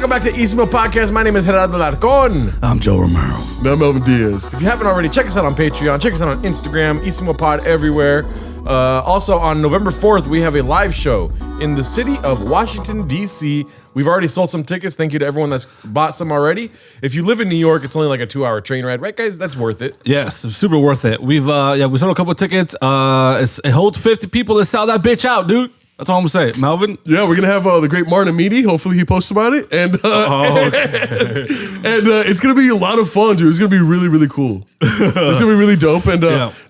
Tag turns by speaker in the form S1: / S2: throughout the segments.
S1: Welcome back to Isimo Podcast. My name is Gerardo Larcon.
S2: I'm Joe Romero.
S3: I'm Melvin Diaz.
S1: If you haven't already, check us out on Patreon. Check us out on Instagram, Isimo Pod everywhere. Also, on November 4th, we have a live show in the city of Washington, D.C. We've already sold some tickets. Thank you to everyone that's bought some already. If you live in New York, it's only like a 2-hour train ride. Right, guys? That's worth it.
S2: Yes, super worth it. We sold a couple of tickets. It holds 50 people. Let's sell that bitch out, dude. That's all I'm going to say. Melvin?
S3: Yeah, we're going to have the great Martin Amidi. Hopefully he posts about it. And it's going to be a lot of fun, dude. It's going to be really, really cool. It's going to be really dope. And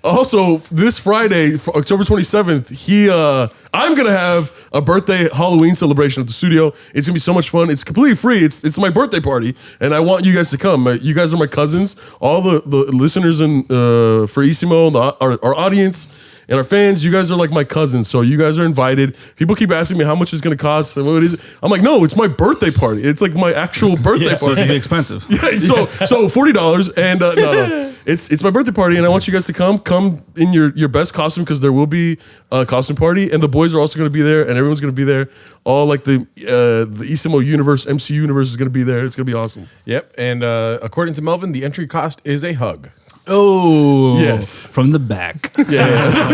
S3: also, this Friday, October 27th, I'm going to have a birthday Halloween celebration at the studio. It's going to be so much fun. It's completely free. It's my birthday party, and I want you guys to come. You guys are my cousins. All the listeners for Isimo, our audience, and our fans, you guys are like my cousins, so you guys are invited. People keep asking me how much it's going to cost and what it is. I'm like, no, it's my birthday party. It's like my actual birthday party.
S2: So it's going to be expensive.
S3: Yeah, so $40, and no. It's my birthday party, and I want you guys to come in your best costume, because there will be a costume party, and the boys are also going to be there, and everyone's going to be there. All like the Isimo universe, MCU universe is going to be there. It's going to be awesome.
S1: Yep, and according to Melvin, the entry cost is a hug.
S2: Oh,
S3: yes,
S2: from the back.
S3: Yeah,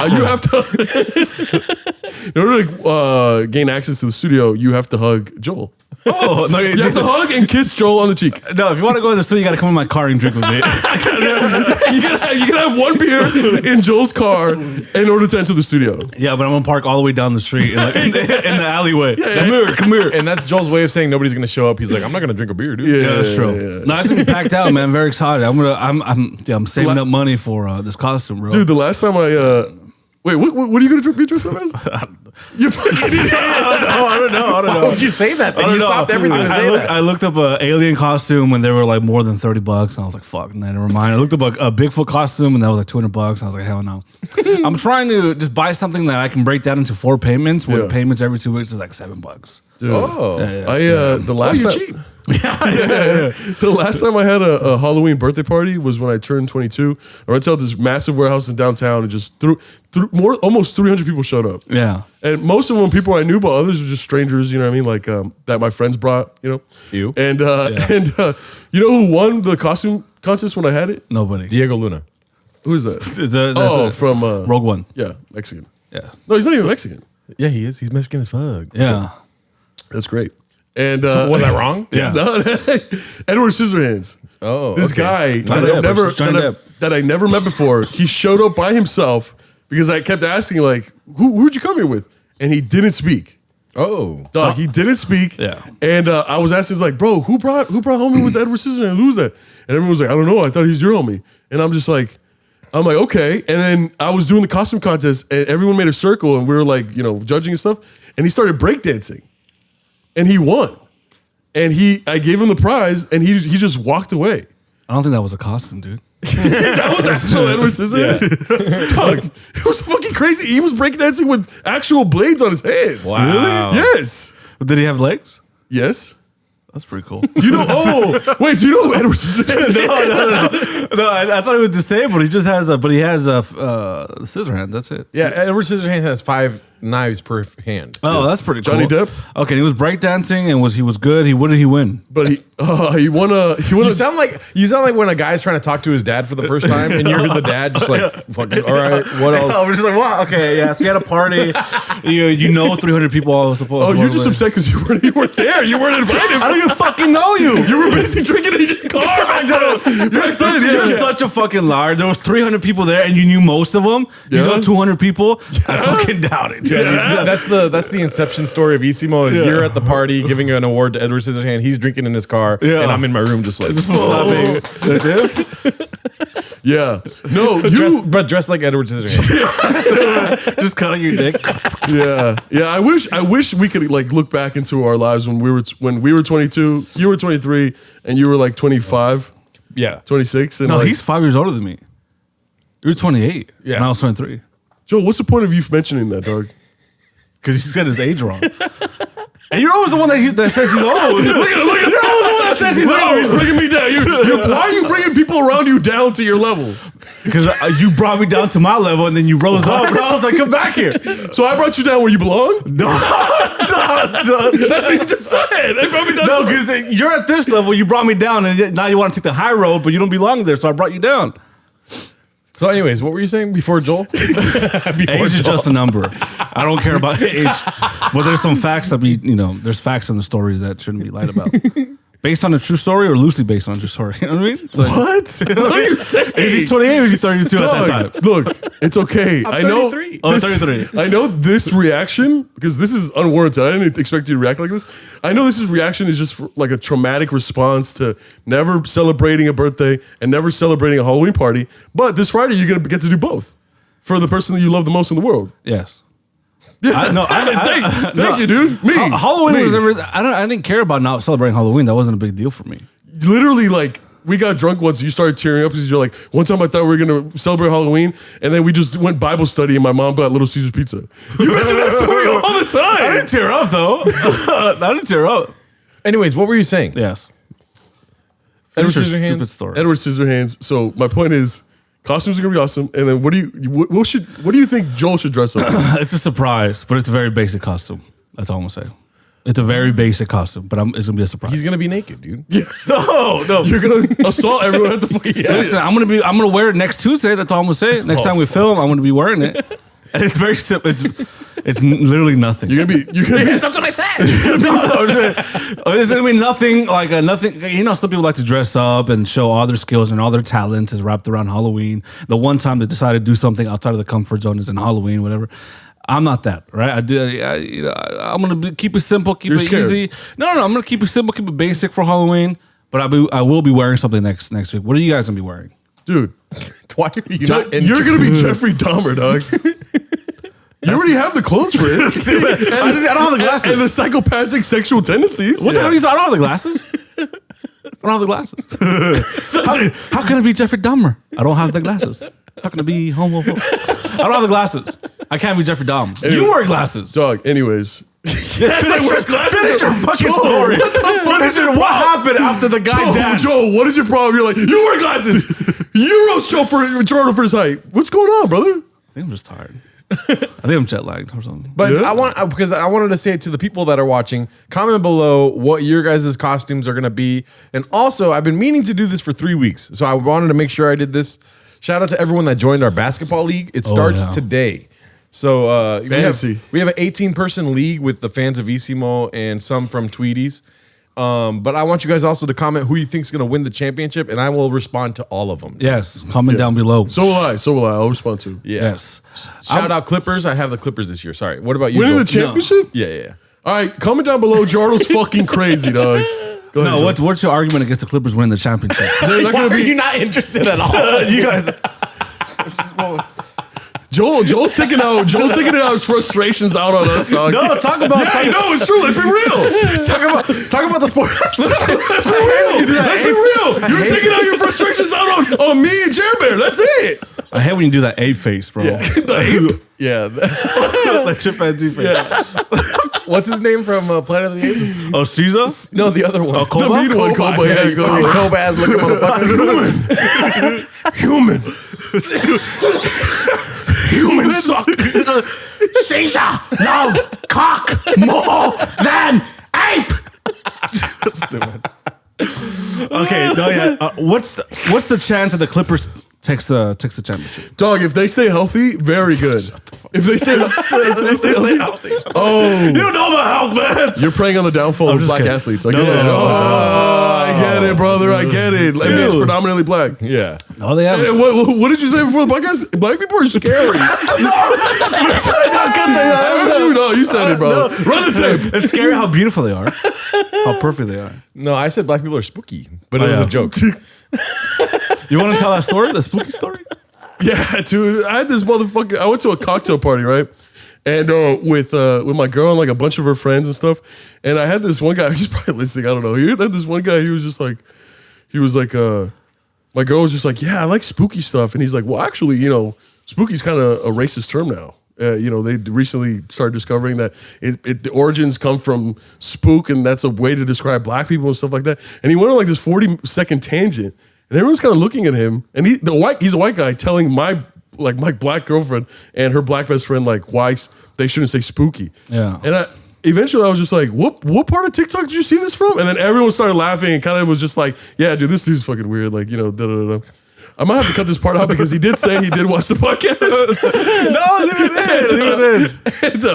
S3: you have to. In order to gain access to the studio, you have to hug Joel.
S2: Oh, no,
S3: you have to hug and kiss Joel on the cheek.
S2: No, if you want to go in the studio, you got to come in my car and drink with me.
S3: You can have one beer in Joel's car in order to enter the studio.
S2: Yeah, but I'm gonna park all the way down the street in the alleyway. Come here.
S1: And that's Joel's way of saying nobody's going to show up. He's like, I'm not going to drink a beer, dude.
S2: Yeah, that's true. Yeah. No, it's gonna be packed out, man. I'm very excited. I'm saving up money for this costume, bro.
S3: Dude, the last time wait, what are you gonna be dressed up as? You fucking idiot.
S2: I don't know.
S1: Why would you say that? Then you stopped everything to say that.
S2: I looked up an alien costume when they were like more than $30, and I was like, fuck, never mind. I looked up a Bigfoot costume, and that was like $200, and I was like, hell no. I'm trying to just buy something that I can break down into 4 payments, with payments every 2 weeks is like $7.
S3: Dude,
S1: The
S3: last time I had a Halloween birthday party was when I turned 22. I went to this massive warehouse in downtown, and just almost 300 people showed up.
S2: Yeah.
S3: And most of them people I knew, but others were just strangers, you know what I mean? Like that my friends brought, you know?
S1: You.
S3: And you know who won the costume contest when I had it?
S2: Nobody.
S1: Diego Luna.
S3: Who is that?
S2: From Rogue One.
S3: Yeah, Mexican.
S2: Yeah.
S3: No, he's not even Mexican.
S1: Yeah, he is. He's Mexican as fuck.
S2: Yeah.
S3: That's great. And
S1: so was that wrong?
S2: Yeah.
S3: No, Edward Scissorhands.
S1: Oh,
S3: this guy that I never met before. He showed up by himself because I kept asking, like, who'd you come here with? And he didn't speak.
S1: Oh,
S3: dog, he didn't speak.
S2: Yeah.
S3: And I was asking, like, bro, who brought homie with Edward Scissorhands? Who's that? And everyone was like, I don't know. I thought he was your homie. And I'm like, okay. And then I was doing the costume contest, and everyone made a circle, and we were like, judging and stuff. And he started breakdancing. And he won. And I gave him the prize, and he just walked away.
S2: I don't think that was a costume, dude.
S3: That was actual Edward Scissorhands. Yeah. Dog, it was fucking crazy. He was breakdancing with actual blades on his hands.
S1: Wow.
S3: Really? Yes.
S2: Did he have legs?
S3: Yes.
S2: That's pretty cool.
S3: Do you know who Edward Scissorhands is?
S2: No, I thought he was disabled. He just has but he has a scissor hand. That's it.
S1: Yeah, Edward Scissorhands has 5 knives per hand.
S2: Oh, that's pretty cool.
S3: Johnny Depp.
S2: Okay, and he was breakdancing, and he was good. What did he win?
S3: But he won a.
S1: You sound like when a guy's trying to talk to his dad for the first time, and you're the dad, just like, fucking, all right, what else?
S2: I was just like, wow, okay, yeah. So you had a party. 300 people all supposed.
S3: Oh, you're just upset because you weren't there. You weren't invited.
S2: I don't even fucking know you.
S3: You were basically drinking in your car.
S2: You're such a fucking liar. There was 300 people there, and you knew most of them.
S3: Yeah.
S2: You know 200 people. Yeah. I fucking doubt it.
S1: Yeah. That's the inception story of Isimo. Is you're at the party giving an award to Edward Scissorhands. He's drinking in his car, and I'm in my room just like
S2: like this.
S3: Yeah, no,
S2: you
S1: dressed like Edward Scissorhands.
S2: Just cutting your dick.
S3: Yeah. I wish we could like look back into our lives when we were 22, you were 23, and you were like 25.
S1: Yeah,
S3: 26. And
S2: no, he's 5 years older than me. You were 28.
S1: Yeah,
S2: and I was 23.
S3: Joe, what's the point of you mentioning that, dog?
S2: Because he's got his age wrong. And you're always the one that says he's old.
S3: Look at him. You're always the one that says he's old. He's bringing me down. Why are you bringing people people around you down to your level?
S2: Because you brought me down to my level and then you rose up. And I was like, come back here.
S3: So I brought you down where you belong?
S2: No.
S3: That's what you just said. I brought me down
S2: No,
S3: to
S2: because you're at this level, you brought me down, and now you want to take the high road, but you don't belong there, so I brought you down.
S1: So, anyways, what were you saying before Joel?
S2: Age is just a number. I don't care about age, but there's some facts that there's facts in the stories that shouldn't be lied about. Based on a true story or loosely based on a true story? You know what I mean? It's like,
S3: what? What are you saying?
S2: Is he 28 or is he 32
S3: Dog,
S2: at that time?
S3: Look, it's okay.
S1: I'm 33.
S2: Oh, 33.
S3: I know this reaction, because this is unwarranted. I didn't expect you to react like this. I know this reaction is just like a traumatic response to never celebrating a birthday and never celebrating a Halloween party. But this Friday, you're going to get to do both for the person that you love the most in the world.
S2: Yes.
S3: Yeah, thank you, dude. Me.
S2: Halloween
S3: Me.
S2: was never. I didn't care about not celebrating Halloween. That wasn't a big deal for me.
S3: Literally, like, we got drunk once. You started tearing up because you're like, one time I thought we were going to celebrate Halloween, and then we just went Bible study, and my mom got Little Caesar's pizza. You mention that story all the time.
S2: I didn't tear up though. I didn't tear up.
S1: Anyways, what were you saying?
S2: Yes.
S1: Edward
S2: Finish your
S1: Scissorhands?
S2: stupid story.
S3: Edward Scissorhands. So my point is, costumes are gonna be awesome. And then what do you think Joel should dress up as?
S2: It's a surprise, but it's a very basic costume. That's all I'm gonna say. It's a very basic costume, but it's gonna be a surprise.
S1: He's gonna be naked, dude.
S3: Yeah. No. You're gonna assault everyone at the fucking
S2: Listen, I'm gonna wear it next Tuesday. That's all I'm gonna say. Next time we film, I'm gonna be wearing it. And it's very simple. It's literally nothing.
S3: You're gonna be
S1: That's what I said.
S2: It's gonna be nothing like nothing. You know, some people like to dress up and show all their skills and all their talents is wrapped around Halloween. The one time they decide to do something outside of the comfort zone is in Halloween, whatever. I'm not that, right? I'm gonna keep it simple, keep it
S3: scared.
S2: easy. No, I'm gonna keep it simple, keep it basic for Halloween. But I will be wearing something next week. What are you guys gonna be wearing?
S3: dude.
S1: Why are you not
S3: You're gonna be Jeffrey Dahmer, dog. You already have the clothes for it.
S2: I don't have the glasses.
S3: And the psychopathic sexual tendencies.
S2: What the hell are you talking? I don't have the glasses. I don't have the glasses. How can it be Jeffrey Dahmer? I don't have the glasses. How can it be homophobic? I don't have the glasses. I can't be Jeffrey Dahmer.
S3: Anyway,
S2: You wear glasses.
S3: Dog, anyways.
S2: Finish your fucking story. What happened after the guy danced?
S3: Joe, what is your problem? You're like, you wear glasses. You roast Joe for his height. What's going on, brother?
S2: I think I'm just tired. I think I'm jet lagged or something.
S1: But
S3: Yeah.
S1: because I wanted to say it to the people that are watching. Comment below what your guys' costumes are gonna be, and also I've been meaning to do this for 3 weeks, so I wanted to make sure I did this. Shout out to everyone that joined our basketball league. It starts today. So
S3: Fantasy.
S1: we have an 18-person league with the fans of Isimo and some from Tweeties. But I want you guys also to comment who you think is going to win the championship, and I will respond to all of them.
S2: Yes, comment down below.
S3: So will I. I'll respond to.
S2: Yes.
S1: Shout out Clippers. I have the Clippers this year. Sorry. What about you?
S3: Winning
S1: Joel?
S3: the championship?
S1: Yeah.
S3: All right, comment down below. Jordan's fucking crazy, dog. Go ahead,
S2: No,
S3: Joe.
S2: what's your argument against the Clippers winning the championship?
S3: They're not
S1: Why
S3: gonna
S1: are
S3: be.
S1: you not interested at all?
S2: You guys.
S3: Joel's taking out his frustrations out on us, dog.
S2: No, talk about.
S3: Yeah, I know it's true. Let's be real.
S2: Talk about the sport.
S3: Let's be real. Let's be real. You're taking out your frustrations out on me and Jerry Bear. That's it.
S2: I hate when you do that ape face, bro.
S3: The ape.
S1: Yeah.
S2: Like chimpanzee face.
S1: What's his name from Planet of the Apes?
S2: Oh, Caesar?
S1: No, the other one.
S2: Oh,
S3: The mean one, Koba. Yeah, you go.
S1: Kobe ass looking motherfucker.
S3: Human. Human suck.
S2: Caesar love cock more than ape. Okay, no, yeah. What's the chance that the Clippers takes the championship?
S3: Dog, if they stay healthy, very good. If they stay healthy. Oh.
S2: You don't know about health, man.
S3: You're preying on the downfall of
S2: just
S3: black
S2: kidding.
S3: athletes. I get
S2: No,
S3: it.
S2: no, no.
S3: I get it, brother. I get it. NBA is predominantly black.
S1: Yeah.
S2: Oh, they have.
S3: And what did you say before the podcast? Black people are scary. You said it, bro. Run the tape.
S2: It's scary how beautiful they are, how perfect they are.
S1: No, I said black people are spooky, but it
S2: Oh,
S1: was
S2: yeah.
S1: a joke.
S2: You want to tell that story, the spooky story?
S3: Yeah, dude. I had this motherfucker. I went to a cocktail party, right? And with my girl and like a bunch of her friends and stuff. And I had this one guy. He's probably listening. I don't know. He had this one guy. He was like, my girl was just like, yeah, I like spooky stuff. And he's like, well, actually, spooky's kind of a racist term now. They recently started discovering that the origins come from spook, and that's a way to describe black people and stuff like that. And he went on like this 40-second tangent. and everyone's kind of looking at him, and he's a white guy telling my black girlfriend and her black best friend like why they shouldn't say spooky.
S2: Yeah.
S3: And eventually I was just like, what part of TikTok did you see this from? And then everyone started laughing and kind of was just like, yeah, dude, this dude's fucking weird. Like, da da da. I might have to cut this part out because he did say he did watch the podcast.
S2: No, leave it in.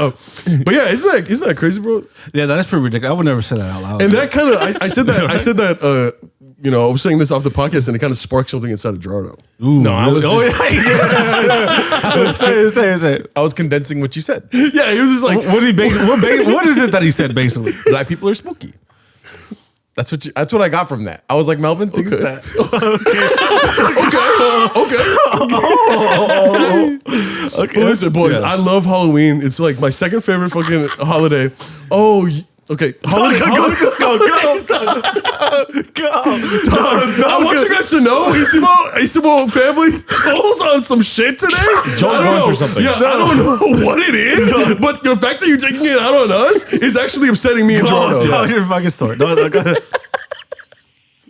S3: But yeah, isn't that crazy, bro?
S2: Yeah, that is pretty ridiculous. I would never say that out loud.
S3: And that kind of, I said that, I was saying this off the podcast and it kind of sparked something inside of Gerardo.
S1: Ooh, no, I was.
S2: Say it.
S1: I was condensing what you said.
S3: Yeah, he was just like,
S2: what is it that he said basically?
S1: Black people are spooky. That's what I got from that. I was like, Melvin thinks that.
S3: Okay. Well, listen, boys,
S2: Yes.
S3: I love Halloween. It's like my second favorite fucking holiday. Oh, okay. Holiday.
S2: Let's go.
S3: I want you guys to know, Isimo family, Joel's on some shit today.
S1: Joel's going through something.
S3: Yeah, I don't know what it is, but the fact that you're taking it out on us is actually upsetting me and Gerardo.
S2: Tell your fucking story. No, go ahead.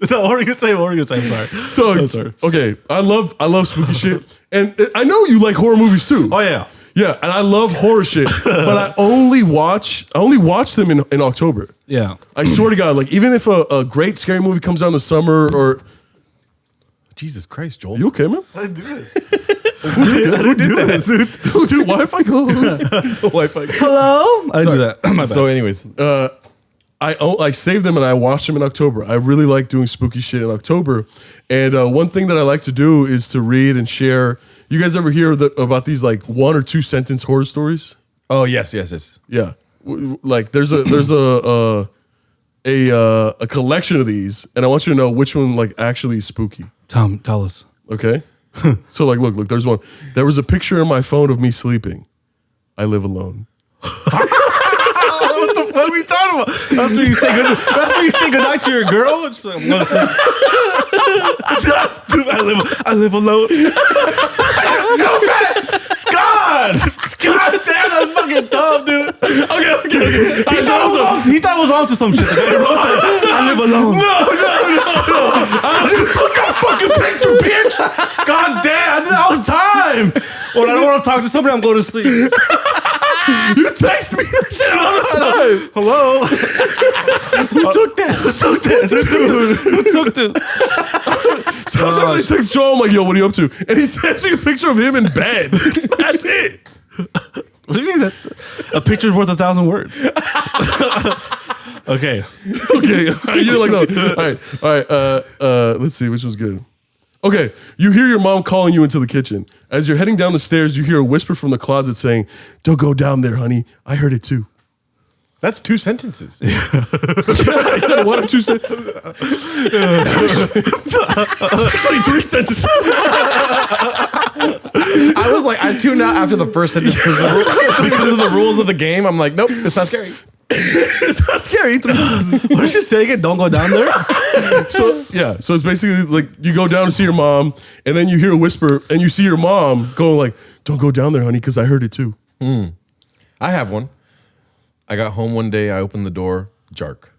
S2: No, what are you gonna say? I'm sorry.
S3: So, okay, I love spooky shit, and I know you like horror movies too.
S2: Oh yeah.
S3: Yeah, and I love horror shit, but I only watch them in October.
S2: Yeah.
S3: I swear to God, like even if a great scary movie comes out in the summer or
S1: Jesus Christ, Joel.
S3: you okay, man?
S2: I do this.
S3: Who did that? Dude, Wi-Fi goes.
S1: Wi-Fi.
S2: Hello? I do that. My bad.
S1: So, anyways,
S3: I save them and I watch them in October. I really like doing spooky shit in October. And one thing that I like to do is to read and share. You guys ever hear about these like 1 or 2 sentence horror stories?
S1: oh yes.
S3: Yeah, like there's a collection of these, and I want you to know which one like actually is spooky.
S2: Tell us.
S3: Okay, so like look, there's one. There was a picture on my phone of me sleeping. I live alone.
S2: What the fuck are we talking about? That's when you say good. That's when you say goodnight to your girl. Just like, I'm gonna say, dude, I live alone. Stupid! God damn, that's fucking dumb, dude. Okay. He thought it was on to some shit. I live alone. No. You took that fucking picture, bitch. God damn, I do that all the time. When I don't want to talk to somebody, I'm going to sleep. You text me that shit all the time. Hello? Who took that?
S3: Sometimes I text Joel, I'm like, yo, what are you up to? And he sends me a picture of him in bed. That's it.
S2: What do you mean? A picture's worth 1,000 words. Okay.
S3: You're like, no. All right. Let's see, which was good. Okay, you hear your mom calling you into the kitchen. As you're heading down the stairs, you hear a whisper from the closet saying, "Don't go down there, honey. I heard it too."
S1: That's 2 sentences.
S3: I said 1 or 2 sentences. It's like 3 sentences.
S1: I was like, I tuned out after the first sentence because of the rules of the game. I'm like, nope, it's not scary.
S3: It's not scary. 3 sentences.
S2: What did you say again? Don't go down there?
S3: So it's basically like you go down to see your mom, and then you hear a whisper, and you see your mom going like, "Don't go down there, honey, because I heard it too."
S1: I have one. I got home one day. I opened the door. Jark.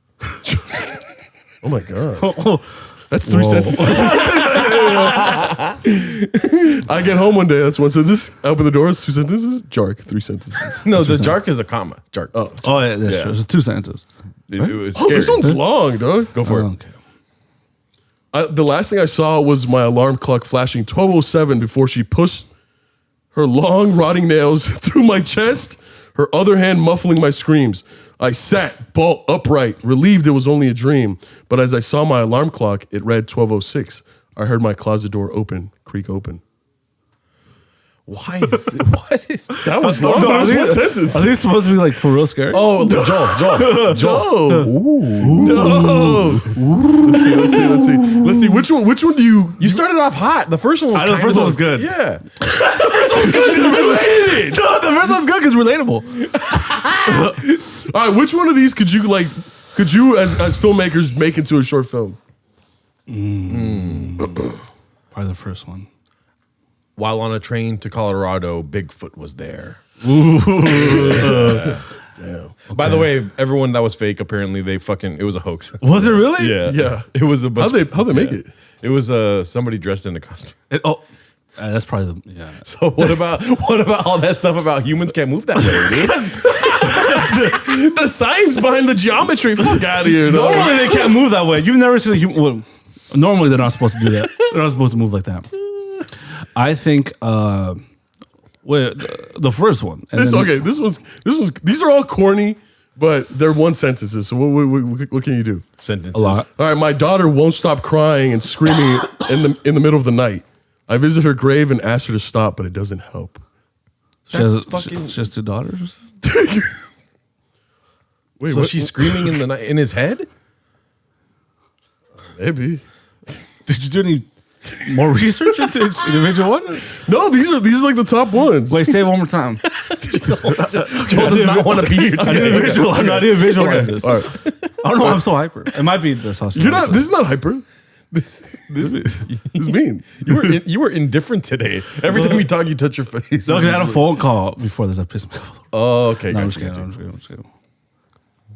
S3: Oh my God. That's 3 sentences. I get home one day. That's 1 sentence. I open the door. It's 2 sentences. Jark. 3 sentences.
S1: No, the jark is a comma. Jark.
S3: Oh,
S2: Yeah, that's true. It's 2 sentences.
S1: It was scary.
S3: this one's long, dog.
S1: Go for it.
S2: Okay.
S3: The last thing I saw was my alarm clock flashing 12:07 before she pushed her long, rotting nails through my chest, her other hand muffling my screams. I sat bolt upright, relieved it was only a dream. But as I saw my alarm clock, it read 12:06. I heard my closet door creak open.
S1: Why is it? What is
S3: That was long. That was 1 sentence.
S2: Are these supposed to be like for real scary?
S1: Oh, Joel.
S3: No. Let's see. Which one do you?
S1: You started off hot. The first one was
S2: I know the first one was good.
S1: Yeah.
S3: The first one was good. Related.
S2: No, the first one's good because relatable.
S3: All right, which one of these could you as filmmakers make into a short film?
S2: Probably the first one.
S1: While on a train to Colorado, Bigfoot was there.
S3: Damn.
S1: By the way, everyone that was fake, apparently it was a hoax.
S2: Was it really?
S1: Yeah.
S3: Yeah.
S1: It was a bunch.
S3: How'd they make it?
S1: It was somebody dressed in a costume.
S2: That's probably the
S1: So what about all that stuff about humans can't move that way, dude?
S3: The science behind the geometry. Fuck out of here. No.
S2: Normally they can't move that way. You've never seen a human. Well, normally they're not supposed to do that. They're not supposed to move like that. I think. The first one.
S3: These are all corny, but they're one sentences. So what can you do?
S1: Sentences.
S2: A lot.
S3: All right, my daughter won't stop crying and screaming in the middle of the night. I visit her grave and ask her to stop, but it doesn't help.
S2: She has 2 daughters.
S3: Wait,
S1: So she's screaming in the night in his head?
S3: Maybe.
S2: Did you do any more research into individual one?
S3: No, these are like the top ones.
S2: Wait, say it one more time.
S1: Joel does not want to be here
S2: I
S1: today.
S2: didn't visualize this.
S3: All right.
S2: I don't know. I'm so hyper. It might be the sausage.
S3: You're not. This is not hyper. This is mean.
S1: You were indifferent today. Every time you talk, you touch your face.
S2: No, 'cause I had a phone call before this. I pissed me off.
S1: Oh, okay.
S2: No, I'm
S1: Gotcha,
S2: just
S1: gotcha.
S2: kidding. I'm just kidding.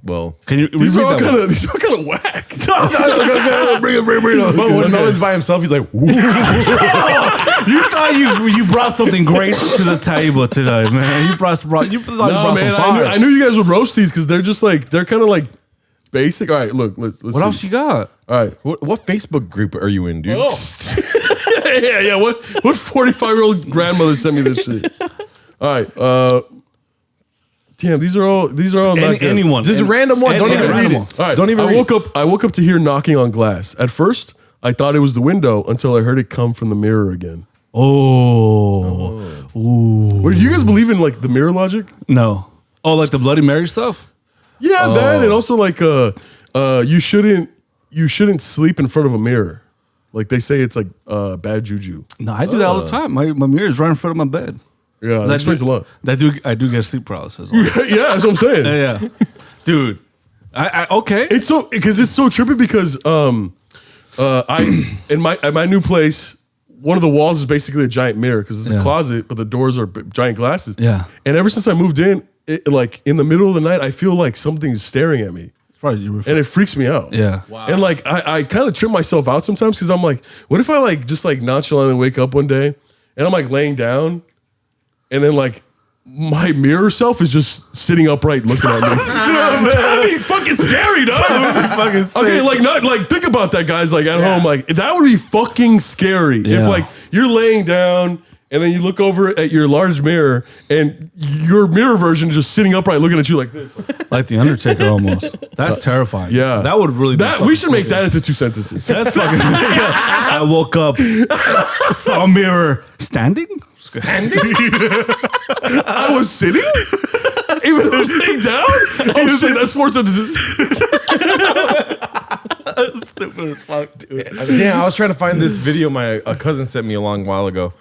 S1: Well,
S2: Can you
S3: These
S2: repeat
S3: are all
S2: that one?
S3: these are kind of whack.
S1: bring it. But when Nolan's by himself, he's like, "Woo."
S2: You thought you brought something great to the table today, man. You brought
S3: No,
S2: some
S3: man,
S2: fire.
S3: I knew you guys would roast these because they're just like they're kind of like basic. All right, look, let's
S2: What
S3: see.
S2: else you got?
S3: All right.
S1: what Facebook group are you in, dude?
S3: yeah. What 45-year-old grandmother sent me this shit? All right. Damn, these are all not good.
S2: Anyone.
S1: Just a random one. Don't even read
S2: random
S1: it.
S2: one.
S3: All right.
S1: Don't even
S3: I woke up to hear knocking on glass. At first, I thought it was the window until I heard it come from the mirror again.
S2: Oh. Ooh.
S3: Wait, do you guys believe in like the mirror logic?
S2: No. Oh, like the Bloody Mary stuff?
S3: Yeah, that and also like you shouldn't sleep in front of a mirror. Like they say it's like bad juju.
S2: No, I do that all the time. My mirror is right in front of my bed.
S3: Yeah, that explains a lot.
S2: I do get sleep paralysis.
S3: Yeah, that's what I'm saying.
S2: Yeah. Dude. I okay.
S3: It's so trippy because at my new place, one of the walls is basically a giant mirror because it's a closet, but the doors are giant glasses.
S2: Yeah.
S3: And ever since I moved in, like in the middle of the night, I feel like something's staring at me.
S2: Probably you
S3: And it freaks me out.
S2: Yeah.
S1: Wow.
S3: And like I kind of trip myself out sometimes because I'm like, what if I like just like nonchalantly wake up one day and I'm like laying down and then like my mirror self is just sitting upright looking at me. That'd be fucking scary, dog. Okay, like not like think about that, guys. Like at home, like that would be fucking scary
S2: Yeah.
S3: if like you're laying down. And then you look over at your large mirror, and your mirror version is just sitting upright, looking at you like this.
S2: Like the Undertaker almost. That's terrifying.
S3: Yeah,
S2: That would really be
S3: we should make that into 2 sentences.
S2: That's fucking. I woke up, saw a mirror standing.
S3: I was sitting, even though sitting down. Oh shit, that's 4 sentences.
S2: Stupid as fuck, dude.
S1: Damn, I was trying to find this video my cousin sent me a long while ago.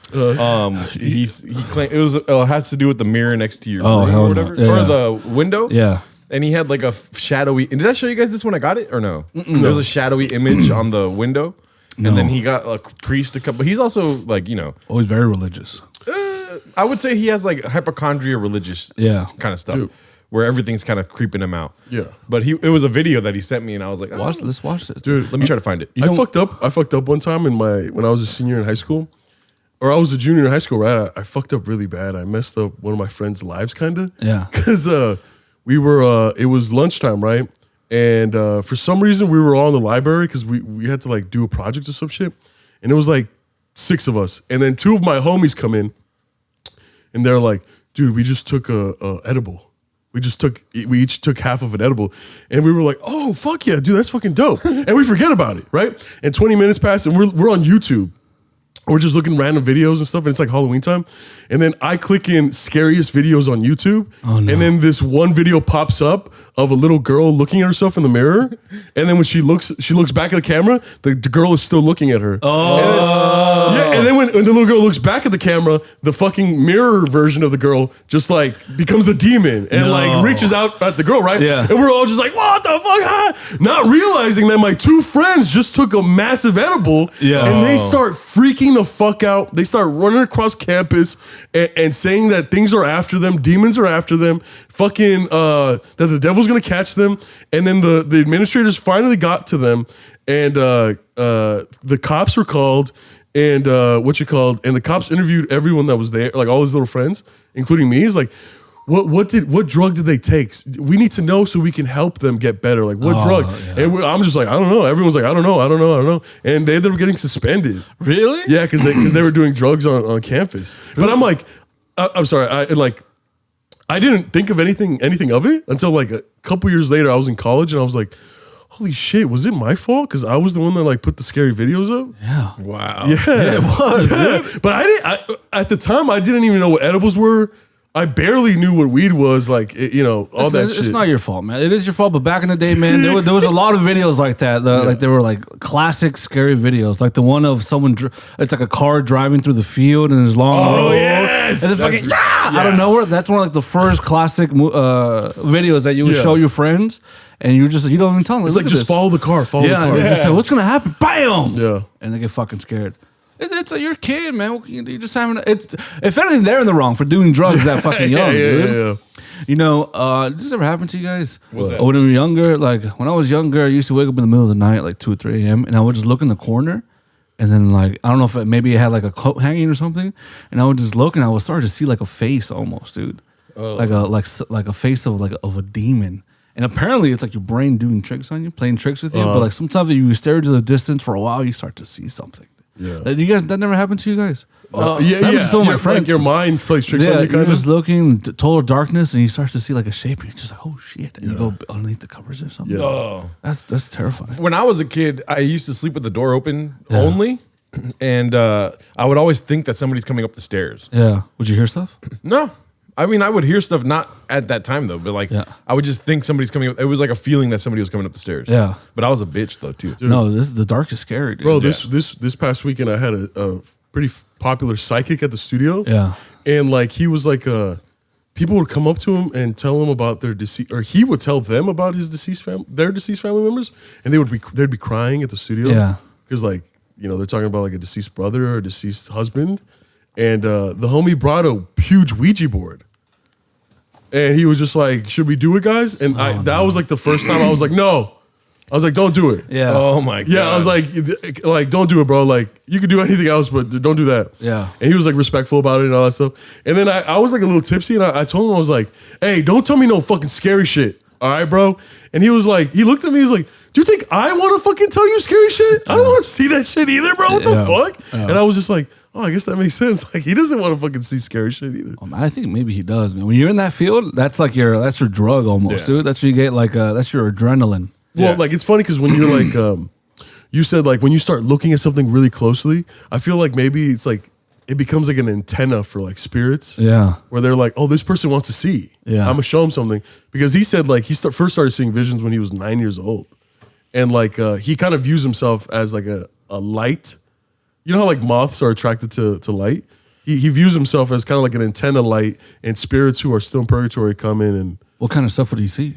S1: He claimed it has to do with the mirror next to your room
S2: hell
S1: or
S2: no.
S1: whatever,
S2: Yeah.
S1: or the window.
S2: Yeah.
S1: And he had like a shadowy. And did I show you guys this when I got it or no? There was a shadowy image on the window, and then he got a priest to come. But he's also like
S2: Oh, he's very religious.
S1: I would say he has like hypochondria, religious kind of stuff.
S3: Dude.
S1: Where everything's kind of creeping him out.
S3: Yeah.
S1: But it was a video that he sent me, and I was like,
S2: Let's watch this,
S3: Dude,
S1: let me try to find it.
S3: I fucked up one time when I was a senior in high school, or I was a junior in high school. Right, I fucked up really bad. I messed up one of my friends' lives, kind of.
S2: Yeah.
S3: Because we were. It was lunchtime, right? And for some reason, we were all in the library because we had to like do a project or some shit, and it was like 6 of us, and then 2 of my homies come in, and they're like, "Dude, we just took a edible." We each took half of an edible, and we were like, "Oh fuck yeah, dude, that's fucking dope!" And we forget about it, right? And 20 minutes pass, and we're on YouTube. We're just looking random videos and stuff, and it's like Halloween time. And then I click in scariest videos on YouTube, and then this one video pops up of a little girl looking at herself in the mirror. And then when she looks back at the camera, the girl is still looking at her. And then when the little girl looks back at the camera, the fucking mirror version of the girl just like becomes a demon and like reaches out at the girl, right?
S2: Yeah.
S3: And we're all just like, what the fuck? Huh? Not realizing that my 2 friends just took a massive edible,
S2: Yeah.
S3: and they start freaking freaking the fuck out. They start running across campus and saying that things are after them, demons are after them, fucking that the devil's gonna catch them. And then the administrators finally got to them, and the cops were called, and and the cops interviewed everyone that was there, like all his little friends, including me. He's like, what drug did they take? We need to know so we can help them get better. Like, what drug? Yeah. And I'm just like, I don't know. Everyone's like, I don't know. And they ended up getting suspended.
S2: Really?
S3: Yeah, because they were doing drugs on campus. But I'm like, I'm sorry. I didn't think of anything of it until like a couple years later. I was in college and I was like, holy shit, was it my fault? Because I was the one that like put the scary videos up.
S2: Yeah.
S1: Wow.
S3: Yeah,
S2: it was. Yeah.
S3: But at the time, I didn't even know what edibles were. I barely knew what weed was, like, all that shit.
S2: It's not your fault, man. It is your fault, but back in the day, man, there was a lot of videos like that. Like there were like classic scary videos, like the one of someone. It's like a car driving through the field and there's long road.
S3: Yes,
S2: and it's fucking out of nowhere. That's one of like the first classic videos that you would show your friends, and you don't even tell them.
S3: It's like just follow the car, follow the car.
S2: Just like, what's gonna happen? Bam!
S3: Yeah,
S2: and they get fucking scared. It's you're a kid, man. You just having if anything, they're in the wrong for doing drugs that fucking young, dude. Yeah. Did this ever happen to you guys?
S1: What's that?
S2: When we were younger, like when I was younger, I used to wake up in the middle of the night, like 2 or 3 a.m., and I would just look in the corner, and then like I don't know if maybe it had like a coat hanging or something, and I would just look, and I would start to see like a face almost, dude, like a face of a demon. And apparently, it's like your brain doing tricks on you, playing tricks with you. But like sometimes if you stare into the distance for a while, you start to see something. Yeah, that never happened to you guys.
S3: Yeah.
S2: So my friends,
S3: like your mind plays tricks on you.
S2: You're just looking total darkness, and you start to see like a shape, and you're just like, oh shit, and you go underneath the covers or something.
S3: Yeah.
S1: Oh,
S2: that's terrifying.
S1: when I was a kid, I used to sleep with the door open only, and I would always think that somebody's coming up the stairs.
S2: Yeah, would you hear stuff?
S1: No. I mean, I would hear stuff not at that time though, but like I would just think somebody's coming up. It was like a feeling that somebody was coming up the stairs.
S2: Yeah,
S1: but I was a bitch though too.
S2: Dude. No, the dark is scary, dude.
S3: Bro. This past weekend, I had a pretty popular psychic at the studio.
S2: Yeah,
S3: and like he was like people would come up to him and tell him about their deceased, or he would tell them about his their deceased family members, and they'd be crying at the studio.
S2: Yeah,
S3: because like they're talking about like a deceased brother or a deceased husband. And the homie brought a huge Ouija board. And he was just like, should we do it, guys? And that was like the first time I was like, no. I was like, don't do it.
S2: Yeah.
S1: Oh my God.
S3: Yeah, I was like, don't do it, bro. Like, you could do anything else, but don't do that.
S2: Yeah.
S3: And he was like respectful about it and all that stuff. And then I was like a little tipsy, and I told him, I was like, hey, don't tell me no fucking scary shit. All right, bro? And he was like, he looked at me, he was like, do you think I want to fucking tell you scary shit? I don't want to see that shit either, bro. What the fuck? And I was just like, oh, I guess that makes sense. Like, he doesn't want to fucking see scary shit either.
S2: I think maybe he does, man. When you're in that field, that's like your drug almost, dude. That's where you get like that's your adrenaline.
S3: Well, like it's funny because when you're like, you said like when you start looking at something really closely, I feel like maybe it's like it becomes like an antenna for like spirits.
S2: Yeah,
S3: where they're like, oh, this person wants to see.
S2: Yeah,
S3: I'm gonna show him something because he said like he first started seeing visions when he was 9 years old, and like he kind of views himself as like a light. You know how like moths are attracted to light? He views himself as kind of like an antenna light, and spirits who are still in purgatory come in and.
S2: What kind of stuff would he see?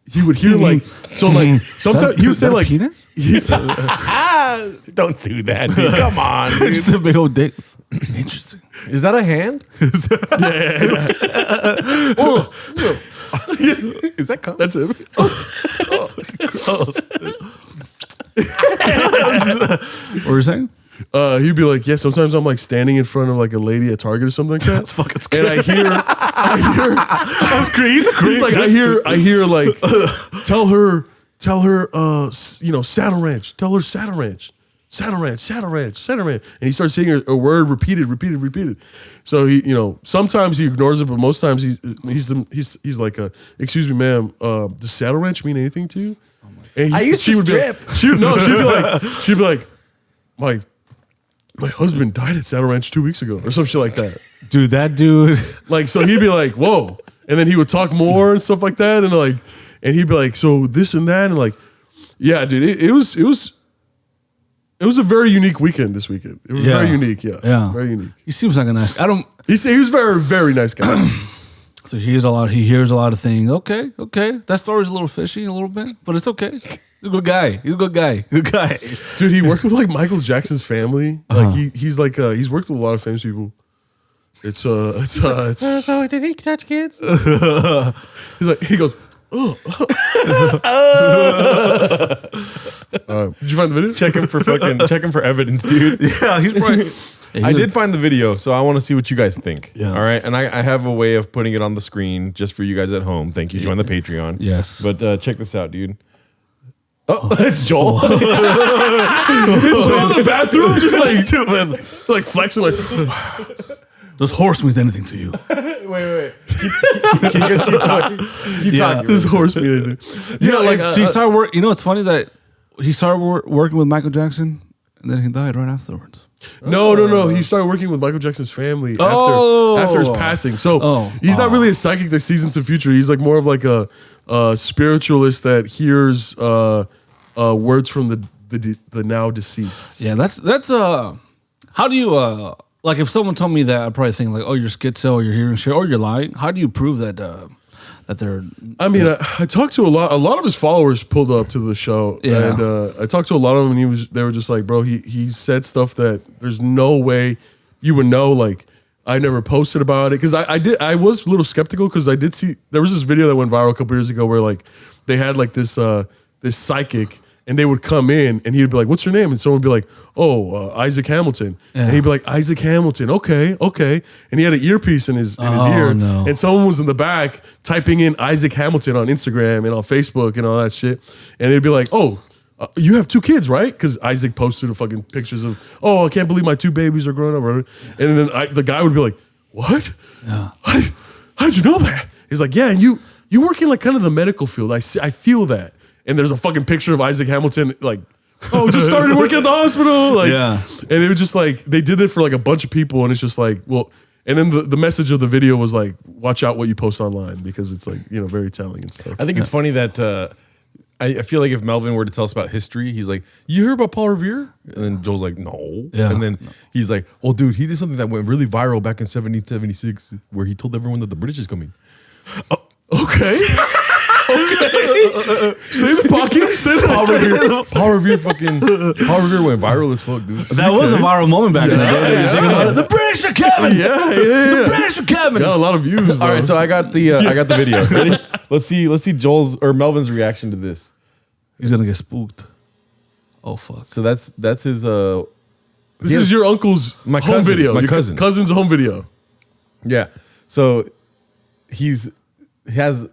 S3: He would hear like sometimes he would say like
S2: penis.
S3: He said,
S1: don't do that, dude. Come on, dude.
S2: Just a big old dick. Interesting.
S1: Is that a hand?
S3: oh,
S1: is that cum?
S3: that's it.
S2: That's fucking gross. What were you saying?
S3: He'd be like, yeah, sometimes I'm like standing in front of like a lady at Target or something like that.
S2: That's fucking scary.
S3: And I hear that's crazy. He's like, I hear like, tell her, Saddle Ranch. Tell her Saddle Ranch. Saddle Ranch, Saddle Ranch, Saddle Ranch. And he starts saying a word repeated. So he, sometimes he ignores it, but most times he's like, excuse me, ma'am, does Saddle Ranch mean anything to you? And
S1: she would strip.
S3: She'd be like, my husband died at Saddle Ranch 2 weeks ago, or some shit like that.
S2: Dude, that dude.
S3: Like, so he'd be like, whoa. And then he would talk more and stuff like that. And he'd be like, so this and that. And like, yeah, dude, it was a very unique weekend this weekend. It was very unique. Yeah. Very unique.
S2: He seems like a nice guy.
S3: He was a very, very nice guy.
S2: So he hears a lot. He hears a lot of things. Okay. That story's a little fishy, a little bit, but it's okay. He's a good guy. Good guy.
S3: Dude, he worked with like Michael Jackson's family. Like he's like he's worked with a lot of famous people. It's
S1: So did he touch kids?
S3: he goes, oh. Did you find the video?
S1: Check him for evidence, dude.
S2: Yeah, he's probably.
S1: I did find the video, so I want to see what you guys think.
S2: Yeah.
S1: All right. And I have a way of putting it on the screen just for you guys at home. Thank you. Join the Patreon.
S2: Yes.
S1: But check this out, dude. Oh, it's Joel.
S3: He's in the bathroom, just like flexing, like.
S2: Does horse mean anything to you?
S1: Wait. Can you guys keep talking? Keep talking.
S3: This horse mean anything?
S2: Yeah, like she started work. You know, it's funny that he started working with Michael Jackson, and then he died right afterwards.
S3: No. He started working with Michael Jackson's family after his passing. So he's not really a psychic that sees into the future. He's like more of like a spiritualist that hears words from the now deceased.
S2: Yeah, that's how do you like if someone told me that, I'd probably think like, oh, you're schizo, or you're hearing shit, or you're lying. How do you prove that that they're?
S3: I mean, I talked to a lot of his followers pulled up to the show, and I talked to a lot of them, and they were just like, bro, he said stuff that there's no way you would know. Like, I never posted about it because I was a little skeptical because I did see there was this video that went viral a couple years ago where like they had like this psychic. And they would come in, and he'd be like, "What's your name?" And someone would be like, "Oh, Isaac Hamilton." Yeah. And he'd be like, "Isaac Hamilton, okay." And he had an earpiece in his ear, and someone was in the back typing in Isaac Hamilton on Instagram and on Facebook and all that shit. And they'd be like, "Oh, you have 2 kids, right?" Because Isaac posted fucking pictures of, "Oh, I can't believe my 2 babies are growing up." And then the guy would be like, "What?
S2: Yeah.
S3: How did you know that?" He's like, "Yeah, and you work in like kind of the medical field. I feel that." And there's a fucking picture of Isaac Hamilton, like, oh, just started working at the hospital. Like,
S2: yeah.
S3: And it was just like, they did it for like a bunch of people. And it's just like, well, and then the message of the video was like, watch out what you post online because it's like, you know, very telling and stuff.
S1: I think it's funny that I feel like if Melvin were to tell us about history, he's like, you heard about Paul Revere? And then Joel's like, no.
S2: Yeah.
S1: And then he's like, well, dude, he did something that went really viral back in 1776 where he told everyone that the British is coming.
S3: Okay. Stay in the pocket. Stay in the
S1: Paul Revere went viral as fuck, dude.
S2: That was a viral moment back in the day. You think about it. The British are coming.
S3: Yeah.
S2: The British are coming.
S3: Got a lot of views. Bro.
S1: All right, so I got the video. Ready? Let's see Joel's or Melvin's reaction to this.
S2: He's gonna get spooked. Oh fuck.
S1: So that's his
S3: This is your uncle's home video.
S1: My
S3: your cousin's home video.
S1: Yeah. So he has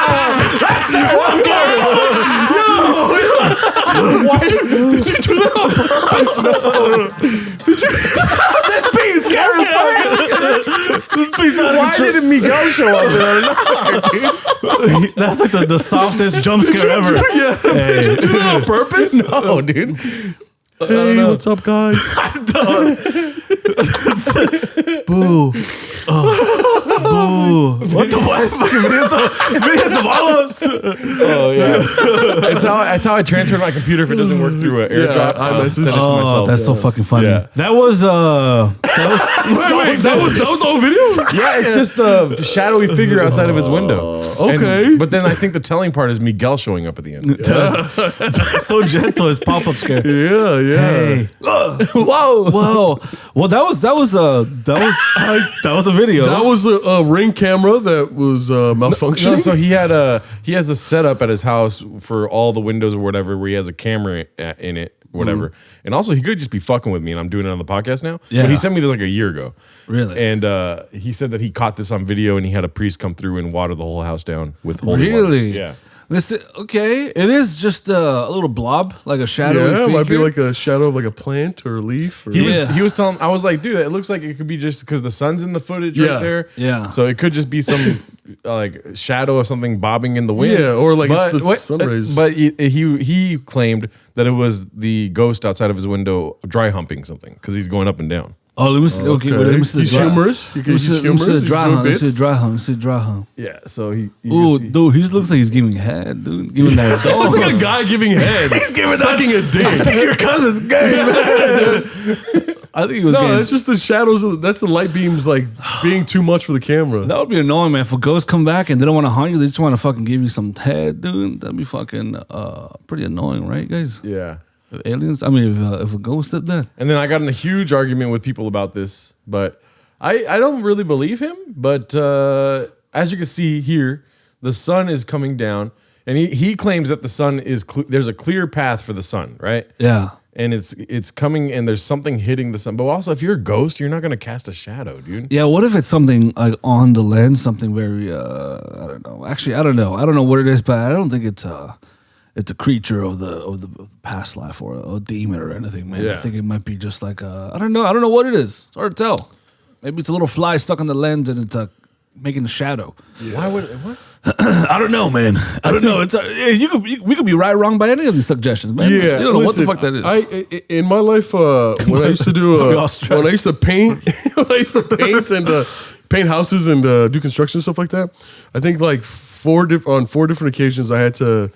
S2: That's scary.
S3: Why did you do that on purpose? Did you?
S2: This beat's scary. This beat's
S1: why didn't Miguel show up?
S2: That's like the softest jump scare ever.
S3: Yeah.
S2: Hey.
S3: Did you do that on purpose?
S1: No, dude.
S3: Hey, what's up, guys?
S2: Boo. Boo. What the fuck? Videos of all of us.
S1: Oh, yeah. It's how I transferred my computer if it doesn't work through an AirDrop. I send it to myself.
S2: That's so fucking funny.
S1: Yeah.
S2: That was
S3: Wait, that was the whole video?
S1: Yeah, it's just a shadowy figure outside of his window.
S3: Okay.
S1: But then I think the telling part is Miguel showing up at the end.
S2: That's so gentle. His pop-up scare.
S3: Yeah.
S2: Hey.
S1: Whoa.
S2: Well, that was a video.
S3: That was a Ring camera that was malfunctioning.
S1: No, so he has a setup at his house for all the windows or whatever where he has a camera in it, whatever. And also he could just be fucking with me and I'm doing it on the podcast now.
S2: Yeah.
S1: But he sent me this like a year ago.
S2: Really?
S1: And he said that he caught this on video and he had a priest come through and water the whole house down with holy water.
S2: Really?
S1: Yeah.
S2: Okay, it is just a little blob, like a shadow.
S3: Yeah, it might be like a shadow of like a plant or a leaf. Or
S1: He was telling, I was like, dude, it looks like it could be just because the sun's in the footage right there.
S2: Yeah.
S1: So it could just be some like shadow of something bobbing in the wind.
S3: Yeah, or like it's the sun rays.
S1: But he claimed that it was the ghost outside of his window dry humping something because he's going up and down.
S2: Oh, let me see. Okay, let me see the
S3: He's
S2: dry.
S3: humorous. He's humorous.
S2: Let's see the dry hump. Let's see
S3: bits.
S2: the dry hump. Let's see the dry hump.
S1: Yeah, so he
S2: Ooh, dude, he just looks like he's giving head, dude. Giving that dog.
S3: Looks like a guy giving head. He's giving sucking a dick.
S2: Your cousin's gay, man. I think he was.
S3: No, it's just the shadows. That's the light beams like being too much for the camera.
S2: That would be annoying, man. If a ghost come back and they don't want to haunt you, they just want to fucking give you some head, dude. That'd be fucking pretty annoying, right, guys?
S1: Yeah.
S2: If aliens. I mean, if a ghost did that.
S1: And then I got in a huge argument with people about this, but I don't really believe him. But as you can see here, the sun is coming down, and he claims that the sun is there's a clear path for the sun, right?
S2: Yeah.
S1: And it's coming, and there's something hitting the sun. But also, if you're a ghost, you're not gonna cast a shadow, dude.
S2: Yeah. What if it's something like on the lens, something very I don't know. Actually, I don't know. I don't know what it is, but I don't think it's a creature of the past life or a demon or anything, man.
S1: Yeah.
S2: I think it might be just like I don't know. I don't know what it is. It's hard to tell. Maybe it's a little fly stuck on the lens and it's making a shadow.
S1: Yeah. Why would what?
S2: I don't know, man. I don't know. It's we could be right or wrong by any of these suggestions, man.
S3: Yeah,
S2: you don't know
S3: listen,
S2: what the fuck that is.
S3: In my life, when I used to do, when I used to paint, and paint houses and do construction stuff like that. I think like on four different occasions, I had to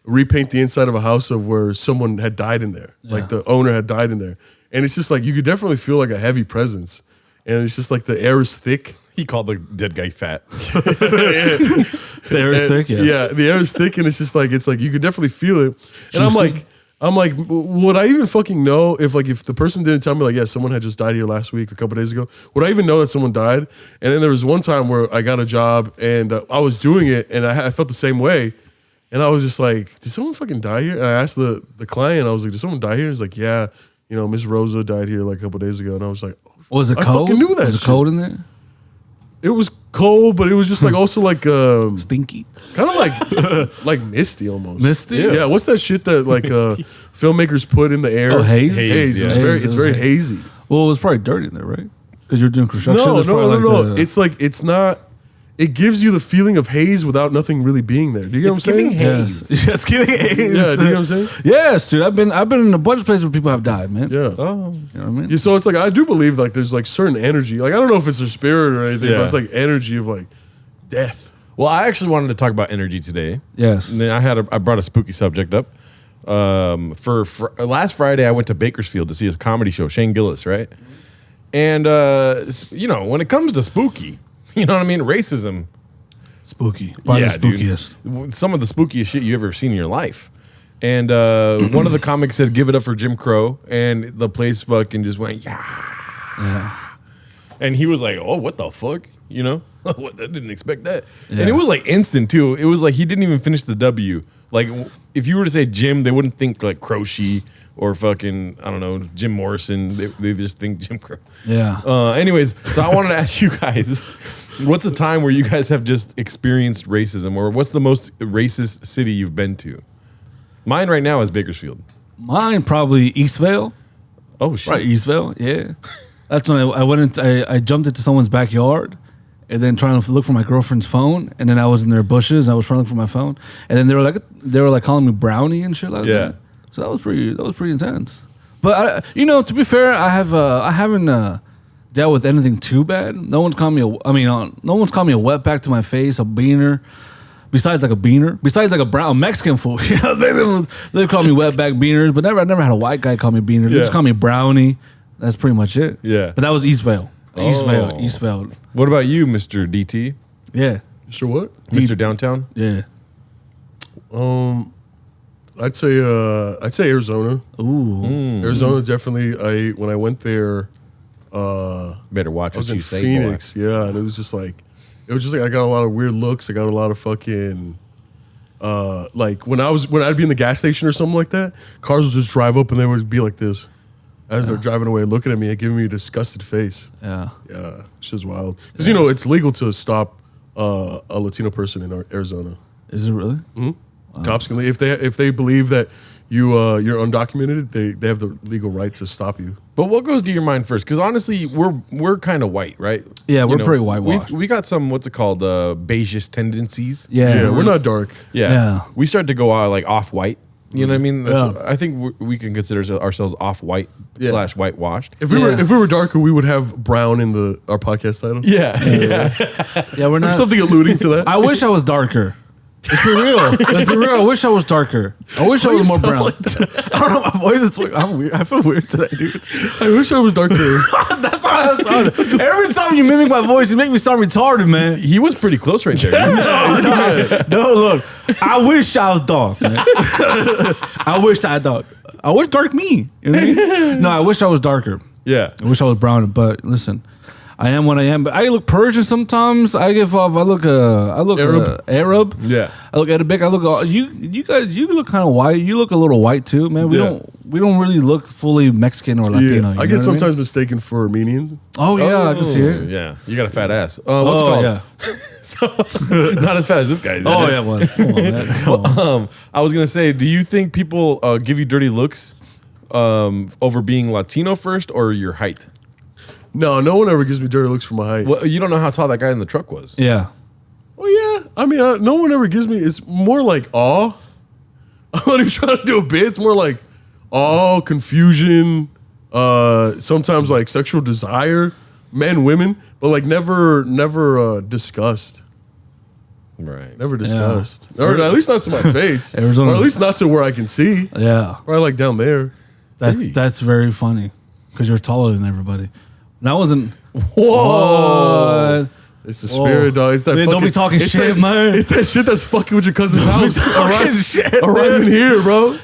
S3: repaint the inside of a house of where someone had died in there, like the owner had died in there, and it's just like you could definitely feel like a heavy presence, and it's just like the air is thick.
S1: He called the dead guy fat.
S2: The air is thick, yeah.
S3: Yeah, the air is thick, and it's like you could definitely feel it. And I'm like, would I even fucking know if the person didn't tell me like, yeah, someone had just died here last week, a couple days ago? Would I even know that someone died? And then there was one time where I got a job and I was doing it, and I felt the same way, and I was just like, did someone fucking die here? And I asked the client, I was like, did someone die here? He's like, yeah, Miss Rosa died here like a couple days ago, and I was like,
S2: was it
S3: I
S2: cold?
S3: fucking knew that.
S2: Was it
S3: shit.
S2: cold in there?
S3: It was cold, but it was just like also like
S2: Stinky.
S3: kind of like misty almost.
S2: Misty?
S3: Yeah. What's that shit that like filmmakers put in the air?
S2: Oh, haze?
S3: Haze.
S1: Yeah.
S3: It's very hazy.
S2: Well, it was probably dirty in there, right? Because you're doing construction.
S3: No.
S2: There's probably like
S3: It's like it's not. It gives you the feeling of haze without nothing really being there. Do you get what I'm saying?
S2: Yes. Yeah, it's giving haze.
S3: Yeah. Do you know what I'm saying?
S2: Yes, dude. I've been in a bunch of places where people have died, man.
S3: Yeah.
S2: You know what I mean?
S3: Yeah, so it's like I do believe like there's like certain energy. Like I don't know if it's their spirit or anything,
S1: Yeah.
S3: but it's like energy of like death.
S1: Well, I actually wanted to talk about energy today.
S2: Yes.
S1: And then I brought a spooky subject up. For last Friday, I went to Bakersfield to see a comedy show, Shane Gillis, right? And when it comes to spooky, you know what I mean? Racism.
S2: Spooky. Probably the
S1: dude.
S2: spookiest.
S1: Some of the spookiest shit you ever seen in your life. And one of the comics said, "Give it up for Jim Crow," and the place fucking just went, yeah. And he was like, "Oh, what the fuck?" You know, I didn't expect that.
S2: Yeah.
S1: And it was like instant too. It was like he didn't even finish the W. Like if you were to say Jim, they wouldn't think like Croce or fucking I don't know Jim Morrison. They just think Jim Crow.
S2: Yeah.
S1: Anyways, so I wanted to ask you guys, what's a time where you guys have just experienced racism, or what's the most racist city you've been to? Mine right now is Bakersfield.
S2: Mine probably Eastvale.
S1: Oh shit!
S2: Right, Eastvale. Yeah. That's when I went into. I jumped into someone's backyard, and then trying to look for my girlfriend's phone, and then I was in their bushes, and I was trying to look for my phone, and then they were like calling me brownie and shit like that. So that was pretty intense. But to be fair, I haven't dealt with anything too bad. No one's called me no one's called me a wetback to my face, a beaner. Besides like a brown Mexican fool. They call me wetback beaners, but I never had a white guy call me beaner. They just call me brownie. That's pretty much it.
S1: Yeah.
S2: But that was Eastvale.
S1: Oh.
S2: Eastvale.
S1: What about you, Mr. DT?
S2: Yeah.
S3: Sure, what?
S1: Mr. Downtown?
S2: Yeah.
S3: I'd say Arizona.
S2: Ooh.
S3: Arizona definitely. When I went there,
S1: Better watch
S3: I was
S1: what
S3: in
S1: you say,
S3: Phoenix. Yeah, and it was just like I got a lot of weird looks. I got a lot of fucking. Like when I'd be in the gas station or something like that, cars would just drive up and they would be like this, as they're driving away, looking at me and giving me a disgusted face.
S2: Yeah.
S3: Yeah, it's just wild. Because it's legal to stop a Latino person in Arizona.
S2: Is it really?
S3: Cops can if they believe that you're undocumented, they have the legal right to stop you.
S1: But what goes to your mind first? Because honestly, we're kind of white, right?
S2: Yeah, we're pretty whitewashed.
S1: We got some what's it called, beigeish tendencies.
S2: Yeah.
S3: We're not dark.
S1: Yeah. We start to go like off white. You know what I mean?
S2: Yeah.
S1: I think we can consider ourselves off white / whitewashed.
S3: If we were darker, we would have brown in our podcast title.
S1: Yeah.
S2: Yeah, we're
S3: There's
S2: not.
S3: something alluding to that.
S2: I wish I was darker. Let's be real. Let's be real. I wish I was darker. I wish I was more brown. I don't know. My voice is weird. I'm weird. I feel weird today, dude.
S3: I wish I was darker.
S2: That's how I sounded. Every time you mimic my voice, you make me sound retarded, man.
S1: He was pretty close right there.
S2: No, look. I wish I was dark, man. I wish I dark. I wish dark me. You know what I mean? No, I wish I was darker.
S1: Yeah.
S2: I wish I was brown, but listen, I am what I am. But I look Persian sometimes. I give off. I look
S3: Arab.
S2: Arab.
S1: Yeah.
S2: I look Arabic. I look. You guys. You look kind of white. You look a little white too, man. We don't really look fully Mexican or Latino.
S3: I get sometimes mistaken for Armenian.
S2: Oh yeah, I can see it.
S1: Yeah. You got a fat ass. What's it called?
S2: Yeah.
S1: So, not as fat as this guy is.
S2: Oh yeah. Well, come on, man. Come on.
S1: I was gonna say, do you think people give you dirty looks over being Latino first or your height?
S3: No one ever gives me dirty looks for my height.
S1: Well, you don't know how tall that guy in the truck was.
S2: Yeah.
S3: Oh yeah, I mean, no one ever gives me. It's more like awe. I'm not even trying to do a bit. It's more like awe, confusion, sometimes like sexual desire, men, women, but like never disgust.
S1: Right.
S3: Never disgust, or at least not to my face, or
S2: Arizona-
S3: at least not to where I can see.
S2: Yeah.
S3: Probably like down there.
S2: That's very funny because you're taller than everybody. And I wasn't.
S3: Whoa.
S2: What?
S3: It's the spirit, dog. It's that
S2: Man,
S3: fucking,
S2: don't be talking
S3: it's
S2: shit,
S3: that,
S2: man.
S3: It's that shit that's fucking with your cousin's house.
S2: Shit,
S3: Arriving here, bro.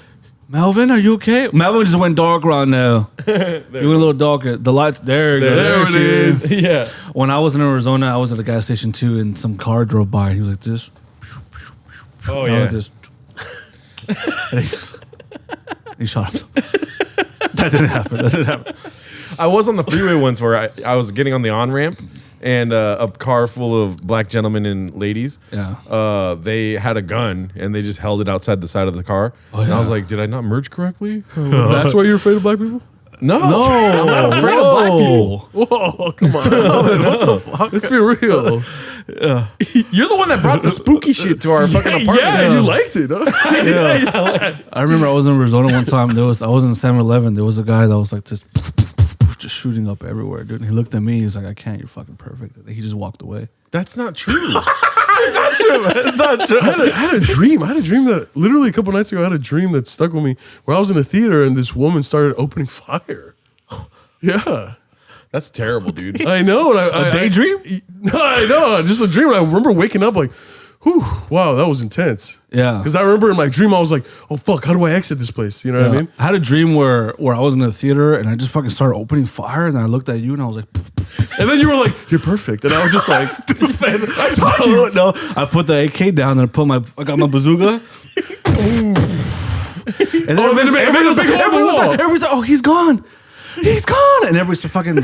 S2: Melvin, are you okay? Melvin just went dark right now. You went a little darker. The lights, there
S3: There
S2: she
S3: it is.
S1: Yeah.
S2: When I was in Arizona, I was at a gas station too, and some car drove by. And he was like this.
S1: Oh
S2: And I
S1: yeah.
S2: was just. He shot himself. That didn't happen.
S1: I was on the freeway once where I was getting on the on ramp and a car full of black gentlemen and ladies.
S2: Yeah.
S1: They had a gun and they just held it outside the side of the car. And I was like, did I not merge correctly?
S3: That's why you're afraid of black people?
S1: No, I'm not afraid of black people.
S3: Whoa, come on. What the fuck? Let's be real.
S1: You're the one that brought the spooky shit to our fucking apartment.
S3: Yeah, you liked it. Huh?
S2: I remember I was in Arizona one time. I was in 7-Eleven. There was a guy that was like just shooting up everywhere, dude. And he looked at me. He's like, "I can't. You're fucking perfect." And he just walked away.
S1: That's not true.
S2: It's not true.
S3: I had a dream. I had a dream that literally a couple nights ago, I had a dream that stuck with me where I was in a theater and this woman started opening fire. Yeah.
S1: That's terrible, dude.
S3: I know. And
S2: A daydream?
S3: I know. Just a dream. And I remember waking up like, whew, wow, that was intense.
S2: Yeah.
S3: Because I remember in my dream, I was like, oh, fuck, how do I exit this place? You know what I mean?
S2: I had a dream where I was in the theater and I just fucking started opening fire and I looked at you and I was like,
S3: And then you were like, you're perfect. And I was just like, I told you.
S2: no, I put the AK down and I got my bazooka. And then
S3: Oh, then it made a big hole in the wall.
S2: everyone's like, oh, he's gone. He's gone. And everybody's fucking.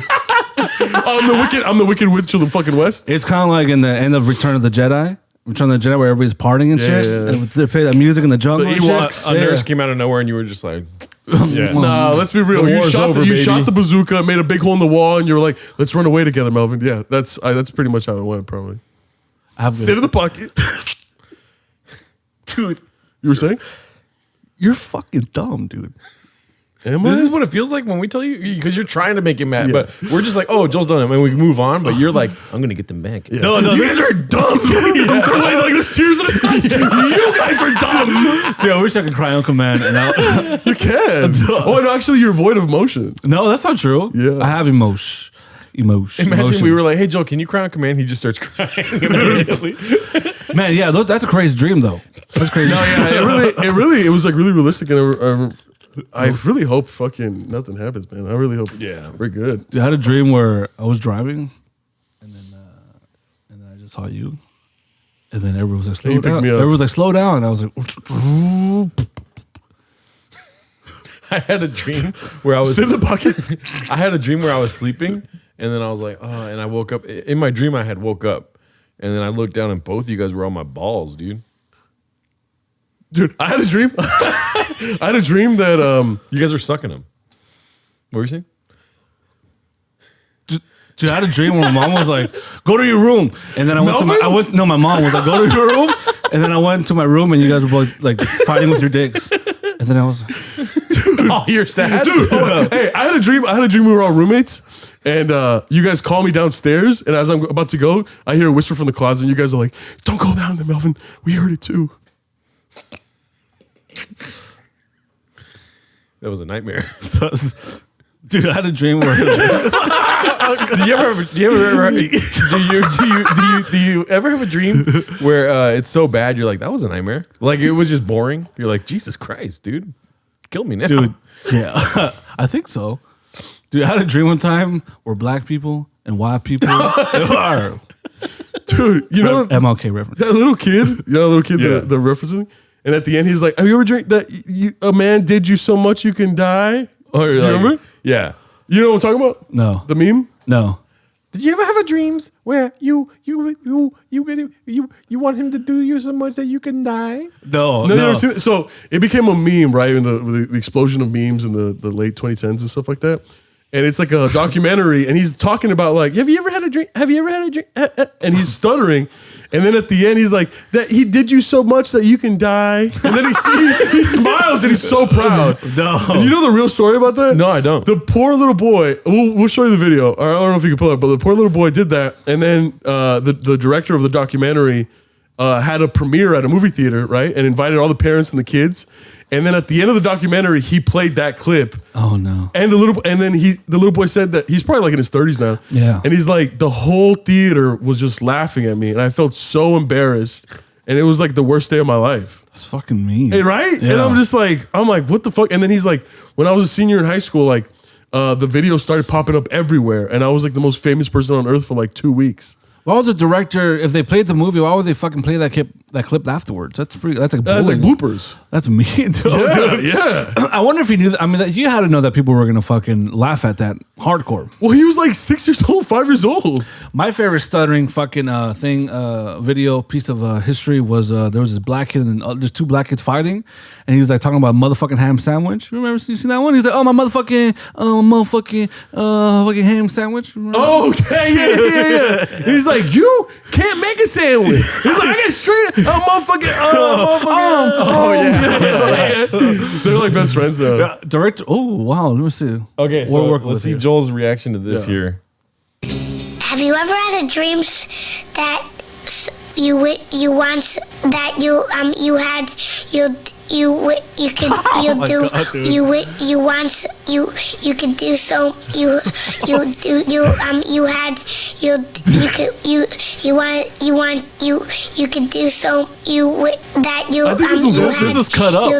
S3: I'm the wicked witch of the fucking West.
S2: It's kind of like in the end of Return of the Jedi. Return of the Jedi where everybody's partying and shit.
S3: yeah.
S2: And they play that music in the jungle.
S3: The
S2: and shit.
S3: Ewoks.
S1: A nurse came out of nowhere and you were just like, yeah.
S3: Nah, let's be real.
S1: The
S3: You
S1: war's
S3: shot
S1: over,
S3: you
S1: baby.
S3: shot the bazooka, made a big hole in the wall, and you were like, let's run away together, Melvin. Yeah, that's pretty much how it went, probably.
S2: I have
S3: Sit in the pocket.
S2: dude.
S3: You were saying?
S2: You're fucking dumb, dude.
S3: Am
S1: This
S3: I?
S1: is what it feels like when we tell you, because you're trying to make him mad, but we're just like, oh, Joel's done it, and we move on. But you're like, I'm gonna get them back.
S3: Yeah. No, you guys are dumb. Like there's tears in the eyes. You guys are dumb.
S2: Dude, I wish I could cry on command. And
S3: You can. Oh, no, actually, you're void of emotion.
S2: no, that's not true.
S3: Yeah.
S2: I have emotion.
S1: Imagine we were like, hey, Joel, can you cry on command? He just starts crying immediately.
S2: Man, yeah, that's a crazy dream though. That's crazy.
S3: No, yeah, it was like really realistic, and I really hope fucking nothing happens, man. I really hope.
S1: Yeah.
S3: We're good.
S2: Dude, I had a dream where I was driving, and then I just saw you, and then everyone was like, "Slow
S3: You picked
S2: down."
S3: me up.
S2: Everyone was like, "Slow down," and I was like,
S1: I had a dream where I was
S3: Sit in the pocket.
S1: I had a dream where I was sleeping, and then I was like, oh, and I woke up. In my dream, I had woke up, and then I looked down, and both of you guys were on my balls, dude.
S3: Dude, I had a dream. I had a dream that
S1: You guys were sucking them. What were you saying?
S2: Dude, I had a dream where my mom was like, "Go to your room," and then I went to my mom was like, "Go to your room," and then I went to my room, and you guys were both like fighting with your dicks, and then I was like,
S1: Oh, you're sad,
S3: dude. Hey, I had a dream we were all roommates, And you guys call me downstairs, and as I'm about to go, I hear a whisper from the closet, and you guys are like, "Don't go down there, Melvin. We heard it too."
S1: That was a nightmare.
S2: Dude, I had a dream where
S1: Do you ever have a dream where it's so bad you're like, that was a nightmare? Like it was just boring. You're like, Jesus Christ, dude, kill me now.
S2: dude, yeah, I think so. Dude, I had a dream one time where black people and white people are
S3: Dude, you know
S2: MLK reference.
S3: that little kid, the referencing, and at the end he's like, "Have you ever dreamed that a man did you so much you can die?"
S1: Or
S3: Do you remember?
S1: Yeah.
S3: You know what I'm talking about?
S2: No.
S3: The meme?
S2: No.
S1: Did you ever have a dreams where you want him to do you so much that you can die?
S2: No.
S3: No, you never seen it? So it became a meme, right? In the explosion of memes in the late 2010s and stuff like that. And it's like a documentary, and he's talking about like, have you ever had a dream? Have you ever had a dream? And he's stuttering. And then at the end, he's like, that he did you so much that you can die. And then he smiles and he's so proud.
S2: No.
S3: And you know the real story about that?
S1: No, I don't.
S3: The poor little boy, we'll show you the video. I don't know if you can pull it up, but the poor little boy did that. And then the director of the documentary had a premiere at a movie theater, right? And invited all the parents and the kids. And then at the end of the documentary, he played that clip.
S2: Oh no!
S3: And the little boy said that he's probably like in his 30s now.
S2: Yeah.
S3: And he's like, the whole theater was just laughing at me, and I felt so embarrassed. And it was like the worst day of my life.
S2: That's fucking mean.
S3: Hey, right?
S2: Yeah.
S3: And I'm like, what the fuck? And then he's like, when I was a senior in high school, like the video started popping up everywhere, and I was like the most famous person on earth for like 2 weeks.
S2: Why would the director, if they played the movie, why would they fucking play that clip afterwards? That's like
S3: That's like
S2: bullying.
S3: bloopers.
S2: That's mean, dude.
S3: Yeah.
S2: I wonder if he knew that. I mean, you had to know that people were gonna fucking laugh at that hardcore.
S3: Well, he was like 6 years old, 5 years old.
S2: My favorite stuttering fucking video piece of history was there was this black kid and there's two black kids fighting, and he was like talking about motherfucking ham sandwich. Remember you seen that one? He's like, oh my motherfucking fucking ham sandwich. Remember?
S3: Oh, yeah. He's like, you can't make a sandwich. He's like, I got straight, motherfucking. Oh, yeah. They're like best friends now.
S2: Director. Oh wow, let me see.
S1: Okay,
S2: We're
S1: so
S2: working
S1: let's
S2: with
S1: see
S2: you.
S1: Joel's reaction to this here.
S4: Have you ever had a dreams that you once that you had you could you do
S2: God, dude.
S4: you once you could do so you had you could do so that you
S3: I think this is cut up.
S4: you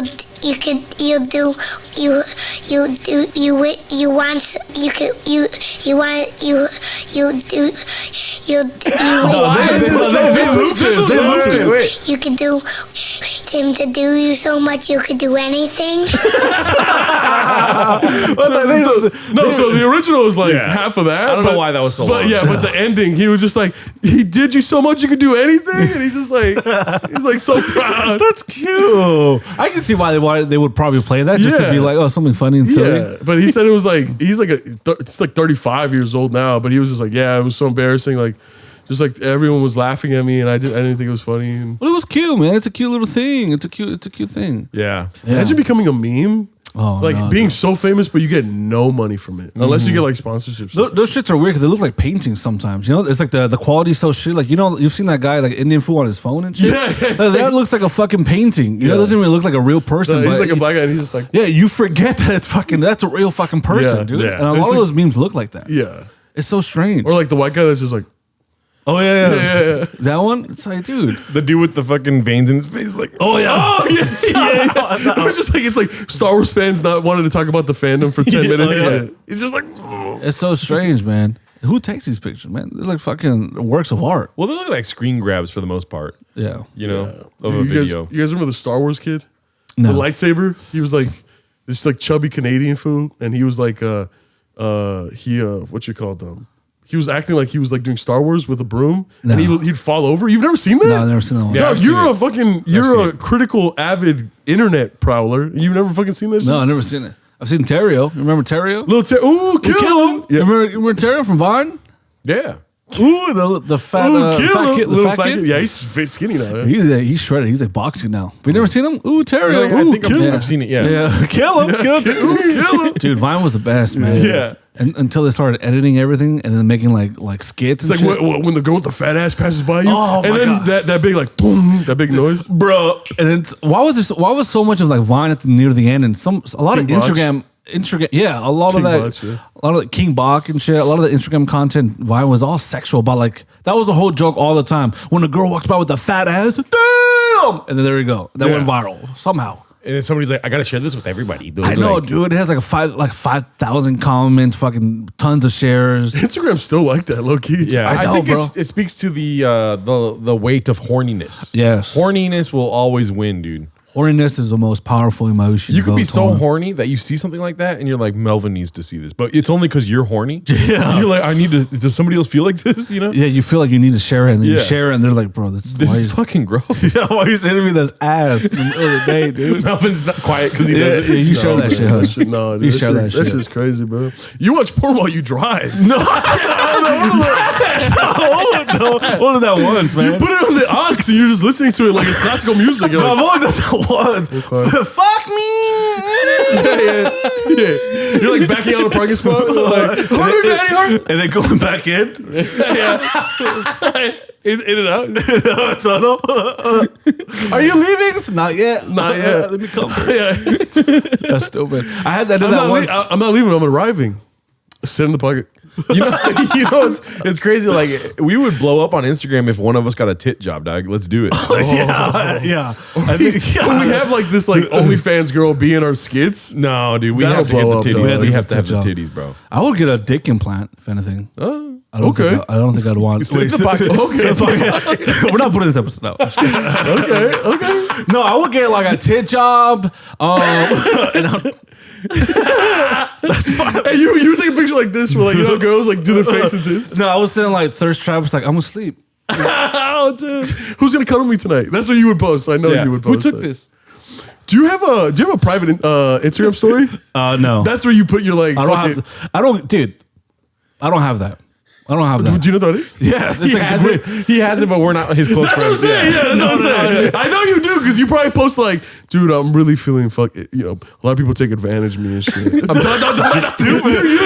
S4: once you could you could do him to do you so much you could do anything.
S3: So the original was like half of that.
S1: I don't know why that was so long.
S3: Yeah, but the ending, he was just like, he did you so much you could do anything, and he's just like, he's like so proud.
S2: That's cute. I can see why they would probably play that just to be like, oh, something funny and silly.
S3: Yeah, but he said it was like he's like 35 years old now, but he was just like, yeah, it was so embarrassing, like just like everyone was laughing at me, and I didn't think it was funny. And
S2: Well, it was cute, man. It's a cute little thing. It's a cute thing.
S1: Yeah.
S3: imagine becoming a meme.
S2: Oh,
S3: like
S2: no,
S3: being
S2: dude.
S3: so famous, but you get no money from it unless you get like sponsorships.
S2: Those shits are weird because they look like paintings sometimes. You know, it's like the quality's so shit. Like, you know, you've seen that guy like Indian food on his phone and shit.
S3: Yeah.
S2: That looks like a fucking painting. You know, it
S3: Yeah.
S2: doesn't even look like a real person.
S3: He's
S2: but
S3: like a black guy, and he's just like,
S2: yeah, you forget that that's a real fucking person,
S3: Yeah,
S2: dude.
S1: yeah.
S2: And a
S3: It's
S2: lot of
S3: like-
S2: those memes look like that.
S3: yeah.
S2: It's so strange.
S3: Or like the white guy that's just like,
S2: oh yeah.
S3: yeah.
S2: That one. It's like, dude.
S1: The dude with the fucking veins in his face, like,
S2: Oh yeah.
S3: Oh yeah. It's just like, it's like Star Wars fans not wanting to talk about the fandom for 10 minutes.
S2: yeah.
S3: It's just like,
S2: It's so strange, man. Who takes these pictures, man? They're like fucking works of art.
S1: well, they look like screen grabs for the most part,
S2: Yeah.
S1: you know, of a
S3: you
S1: video.
S3: guys remember the Star Wars kid?
S2: No.
S3: The lightsaber? He was like this like chubby Canadian fool, and he was like what you call them? He was acting like he was like doing Star Wars with a broom,
S2: No.
S3: and he'd fall over. You've never seen that?
S2: No, I've never seen that one.
S1: Yeah,
S3: Dog,
S1: I've seen
S3: you're
S1: it.
S3: a fucking
S1: seen
S3: you're a
S1: it.
S3: critical avid internet prowler. You've never fucking seen that shit?
S2: No, I've never seen it. I've seen Terrio. You remember Terrio?
S3: Ooh, kill him.
S2: You remember Terrio from Vine?
S1: Yeah.
S2: Ooh, the fat, fat kid. The fat kid.
S3: Yeah, he's skinny now. Yeah.
S2: He's shredded. He's like boxing now. We never seen him. Ooh, Terry.
S1: Yeah, I
S2: Ooh,
S1: think
S2: kill him.
S1: I've seen it. Yeah.
S2: Yeah, kill him. Kill him. Dude, Vine was the best, man.
S1: Yeah.
S2: And until they started editing everything and then making like skits.
S3: It's
S2: and
S3: like
S2: shit.
S3: when the girl with the fat ass passes by you,
S2: Oh,
S3: and
S2: my
S3: then
S2: God.
S3: that big like boom, that big noise.
S2: Bro. And then why was so much of like Vine at near the end and a lot
S3: King
S2: of
S3: Box.
S2: Instagram, yeah, a lot
S3: King
S2: of that,
S3: Box, yeah.
S2: a lot of the King Bach and shit, a lot of the Instagram content, Vine was all sexual, but like that was a whole joke all the time. When a girl walks by with a fat ass, damn, and then there you go, that went viral somehow.
S1: And then somebody's like, I gotta share this with everybody. They'll
S2: I
S1: be
S2: know,
S1: like,
S2: dude. It has like 5,000 comments, fucking tons of shares.
S3: Instagram's still like that, low key.
S1: Yeah,
S2: I
S1: I,
S2: know,
S1: think
S2: bro.
S1: it speaks to the weight of horniness.
S2: Yes.
S1: Horniness will always win, dude.
S2: Horniness is the most powerful emotion.
S1: You could
S2: of
S1: be
S2: all
S1: so
S2: time.
S1: horny that you see something like that and you're like, Melvin needs to see this. But it's only because you're horny. Yeah. You're like, I need to, does somebody else feel like this? You know?
S2: Yeah, you feel like you need to share it, and then you
S1: Yeah.
S2: share it, and they're like, "Bro,
S1: This
S2: why
S1: is
S2: you-
S1: fucking gross.
S2: yeah, why are you saying to me that's ass in the middle of the day, dude?"
S1: Melvin's not quiet because he
S2: Yeah,
S1: does
S2: yeah,
S1: it.
S2: you share that shit, huh?
S3: No, dude,
S2: You share that shit.
S3: That shit's crazy, bro. You watch porn while you drive.
S2: No, only that once, man.
S3: You put it on the aux and you're just listening to it like it's classical music. You're
S2: No, I've
S3: like,
S2: only done that once. Fuck me.
S3: yeah. You're like backing out of a parking spot. Like, harder, daddy, harder.
S2: And then going back in.
S3: In and out.
S2: So, no. Are you leaving? It's not yet.
S3: Not yet.
S2: Let me come.
S3: Yeah.
S2: That's stupid. I had that. I did that once.
S3: I'm not leaving. I'm arriving. Sit in the pocket.
S1: You know, it's crazy. Like, we would blow up on Instagram if one of us got a tit job, dog. Let's do it.
S2: Yeah. I think,
S3: When we have like this like OnlyFans girl be in our skits.
S1: No, dude, we
S3: That'll
S1: have to get
S3: blow
S1: the
S3: up,
S1: titties.
S3: dog.
S1: We have to have
S2: Tit
S1: the
S2: job.
S1: titties, bro.
S2: I would get a dick implant, if anything. I don't
S3: okay.
S2: think I don't think I'd want.
S1: Sit in the pocket.
S2: Okay. We're not putting this episode. No,
S3: Okay.
S2: no, I would get like a tit job. And
S3: Hey, you take a picture like this where like you know girls like do their face and tits.
S2: no, I was saying like thirst traps. Like I'm gonna sleep.
S3: Oh, dude. Who's gonna cuddle me tonight? That's what you would post. I know
S1: Yeah.
S3: you would
S1: Who
S3: post.
S1: took
S3: that.
S1: this?
S3: Do you have a private Instagram story?
S2: No,
S3: That's where you put your like.
S2: I don't, dude. I don't have that. I don't have that.
S3: Do you know what that is?
S2: Yeah, it's
S1: He
S2: like
S1: has it. He has it, but we're not his close
S3: That's what I'm
S1: friends.
S3: saying. Yeah, that's what I'm saying. I know you do because you probably post like, dude, I'm really feeling a lot of people take advantage of me and shit. Dude, you're the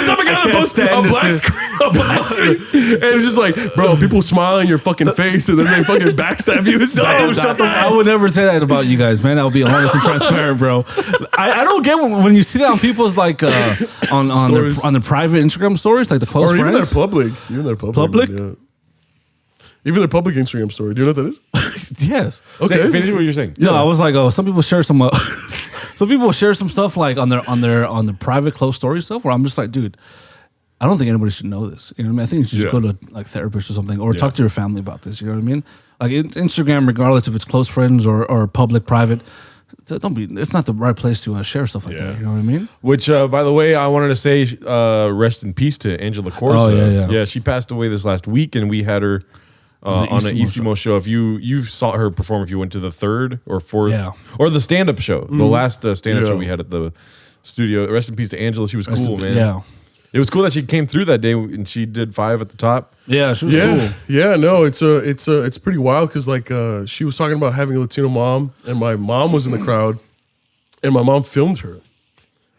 S3: type of guy that posts a black screen, and it's just like, bro, people smile in your fucking face and then they fucking backstab you.
S2: No, shut the I would never say that about you guys, man. I'll be honest and transparent, bro. I don't get when you see that on people's like on their private Instagram stories, like the close
S3: Or even
S2: friends.
S3: their public.
S2: Public?
S3: Yeah. Even their public Instagram story. Do you know what that is?
S2: Yes.
S3: Okay.
S1: Finish what you're saying.
S2: No, I was like, some people share some. Some people share some stuff like on their private close story stuff. Where I'm just like, dude, I don't think anybody should know this. You know what I mean? I think you should just go to like therapist or something, or talk to your family about this. You know what I mean? Like Instagram, regardless if it's close friends or public, private, don't be. It's not the right place to share stuff like that. You know what I mean?
S1: Which, by the way, I wanted to say rest in peace to Angela Corsa.
S2: Oh, yeah.
S1: Yeah, she passed away this last week, and we had her on an Isimo show. If you saw her perform, if you went to the third or fourth, or the stand-up show, the last stand-up show we had at the studio. Rest in peace to Angela. She was cool, man.
S2: Yeah.
S1: It was cool that she came through that day and she did 5 at the top.
S2: Yeah, she was
S3: Yeah,
S2: cool.
S3: yeah, no, it's pretty wild because like she was talking about having a Latino mom, and my mom was in the crowd, and my mom filmed her,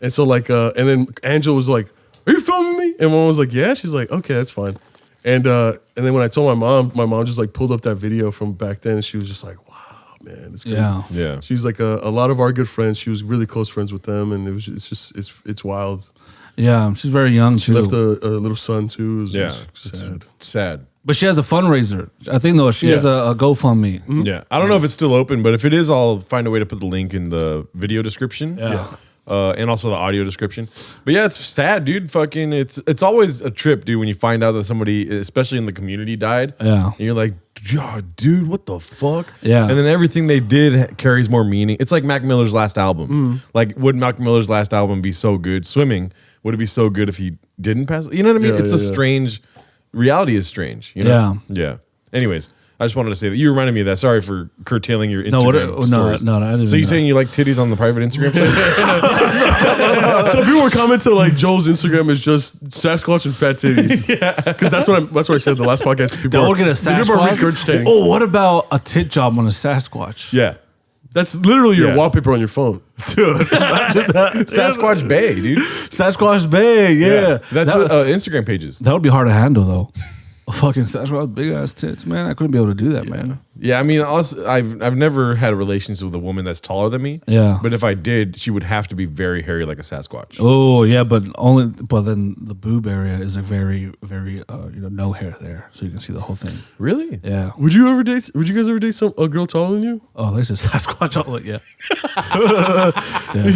S3: and so like and then Angela was like, "Are you filming me?" And mom was like, "Yeah." She's like, "Okay, that's fine." And then when I told my mom just like pulled up that video from back then, and she was just like, "Wow, man, it's crazy."
S1: Yeah.
S3: She's like a lot of our good friends. She was really close friends with them, and it's wild.
S2: Yeah, she's very young
S3: She
S2: too.
S3: left a little son too. It was
S1: Yeah.
S3: just sad.
S1: Sad.
S2: But she has a fundraiser. I think though she has a GoFundMe.
S1: Yeah. I don't know if it's still open, but if it is, I'll find a way to put the link in the video description.
S2: Yeah.
S1: And also the audio description. But yeah, it's sad, dude. Fucking, it's always a trip, dude, when you find out that somebody, especially in the community, died.
S2: Yeah.
S1: And you're like, "Yeah, dude, what the fuck?"
S2: Yeah.
S1: And then everything they did carries more meaning. It's like Mac Miller's last album. Like, would Mac Miller's last album be so good? Swimming, would it be so good if he didn't pass? You know what I mean?
S3: Yeah,
S1: It's a strange, reality is strange, you know?
S2: Yeah.
S1: Yeah. Anyways, I just wanted to say that you reminded me of that. Sorry for curtailing your
S2: No,
S1: Instagram stories.
S2: no, I didn't.
S1: So you saying you like titties on the private Instagram site?
S3: Some people were commenting like Joel's Instagram is just Sasquatch and fat titties. Yeah, because that's what I said the last podcast. People
S2: Don't
S3: are,
S2: get a
S3: people are
S2: Sasquatch.
S3: regurgitating.
S2: Oh, what about a tit job on a Sasquatch?
S1: Yeah.
S3: That's literally your
S1: Yeah.
S3: wallpaper on your phone.
S2: Dude, imagine that.
S1: Sasquatch Bay, dude.
S2: Sasquatch Bay, yeah.
S1: That's
S2: that,
S1: what Instagram pages.
S2: that would be hard to handle though. A fucking Sasquatch, big ass tits, man. I couldn't be able to do that, man.
S1: Yeah, I mean, I've never had a relationship with a woman that's taller than me.
S2: Yeah.
S1: But if I did, she would have to be very hairy like a Sasquatch.
S2: Oh yeah, but then the boob area is like very, very no hair there, so you can see the whole thing.
S1: Really?
S2: Yeah.
S3: Would you guys ever date a girl taller than you?
S2: Oh, there's a Sasquatch. Oh, yeah.
S3: Would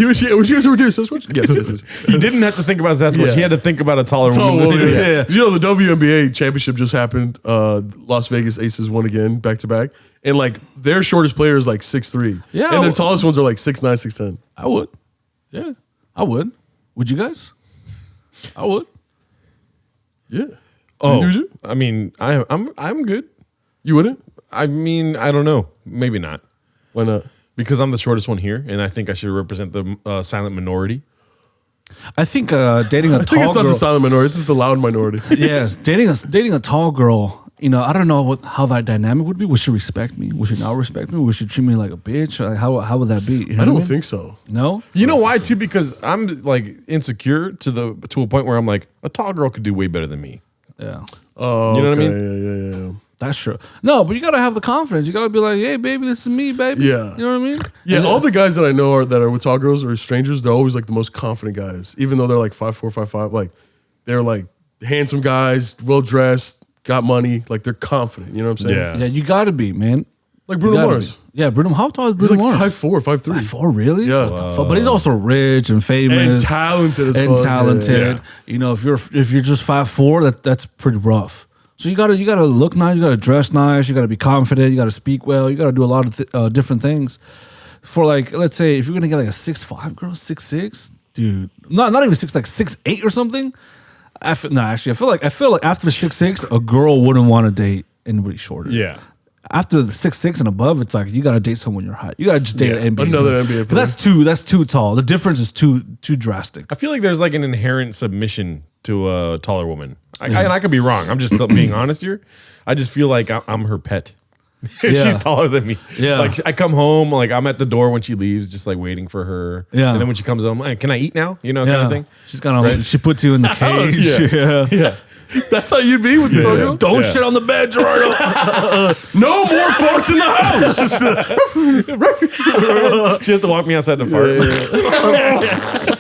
S3: you guys ever date a Sasquatch? Yes.
S1: He didn't have to think about Sasquatch.
S2: Yeah.
S1: He had to think about a taller
S3: Tall
S1: woman.
S3: woman,
S1: Yeah.
S3: yeah. You know, the WNBA championship just happened. Las Vegas Aces won again, back to back. And like their shortest player is like 6'3".
S2: Yeah.
S3: And their tallest ones are like 6'9", 6'10".
S2: I would. Yeah, I would. Would you guys? I would.
S3: Yeah.
S1: Oh,
S3: Would you?
S1: I mean, I'm good.
S3: You wouldn't?
S1: I mean, I don't know. Maybe not.
S3: Why not?
S1: Because I'm the shortest one here, and I think I should represent the silent minority.
S2: I think dating a
S3: I
S2: tall
S3: think it's not
S2: girl.
S3: the silent minority. It's just the loud minority.
S2: Yes, dating a tall girl. You know, I don't know how that dynamic would be. Would she respect me? Would she not respect me? Would she treat me like a bitch? Like, how would that be? You know
S3: I
S2: what
S3: don't
S2: mean?
S3: think so.
S2: No.
S1: You know why too? Because I'm like insecure to a point where I'm like, a tall girl could do way better than me.
S2: Yeah.
S3: Oh,
S1: You know what I
S3: okay.
S1: mean?
S3: Yeah.
S2: That's true. No, but you gotta have the confidence. You gotta be like, "Hey, baby, this is me, baby."
S3: Yeah.
S2: You know what I mean?
S3: Yeah,
S2: And
S3: all the guys that I know that are with tall girls or strangers, they're always like the most confident guys. Even though they're like 5'4", 5'5", like they're like handsome guys, well dressed, got money, like they're confident. You know what I'm saying?
S1: Yeah.
S2: yeah, you gotta be, man.
S3: Like
S2: You
S3: Bruno
S2: gotta
S3: Mars.
S2: be. Yeah, Bruno. How tall is
S3: He's
S2: Bruno
S3: like
S2: Mars?
S3: 5'4", 5'3".
S2: 5'4", really?
S3: Yeah.
S2: What the fuck? But he's also rich and famous
S3: And talented as
S2: and
S3: fuck.
S2: talented.
S3: Yeah.
S2: You know, if you're just 5'4", that's pretty rough. So you gotta look nice, you gotta dress nice, you gotta be confident, you gotta speak well, you gotta do a lot of different things. For like, let's say if you're gonna get like a 6'5" girl, 6'6", dude, not even 6, like 6'8" or something. I feel like after 6'6", a girl wouldn't want to date anybody shorter.
S1: Yeah.
S2: After the 6'6" and above, it's like you gotta date someone your height. You gotta just date an NBA.
S3: another
S2: player.
S3: NBA
S2: 'Cause
S3: player.
S2: That's too tall. The difference is too drastic.
S1: I feel like there's like an inherent submission to a taller woman. And I could be wrong. I'm just being honest here. I just feel like I'm her pet.
S2: Yeah.
S1: She's taller than me.
S2: Yeah.
S1: Like I come home, like I'm at the door when she leaves, just like waiting for her.
S2: Yeah.
S1: And then when she comes home, like, can I eat now? You know, kind of thing.
S2: She's gonna she puts you in the cage.
S1: Yeah. Yeah.
S3: That's how you'd be with the tall girl?
S2: Don't
S1: Yeah.
S2: shit on the bed, Gerardo.
S3: No more farts in the house.
S1: She has to walk me outside to fart.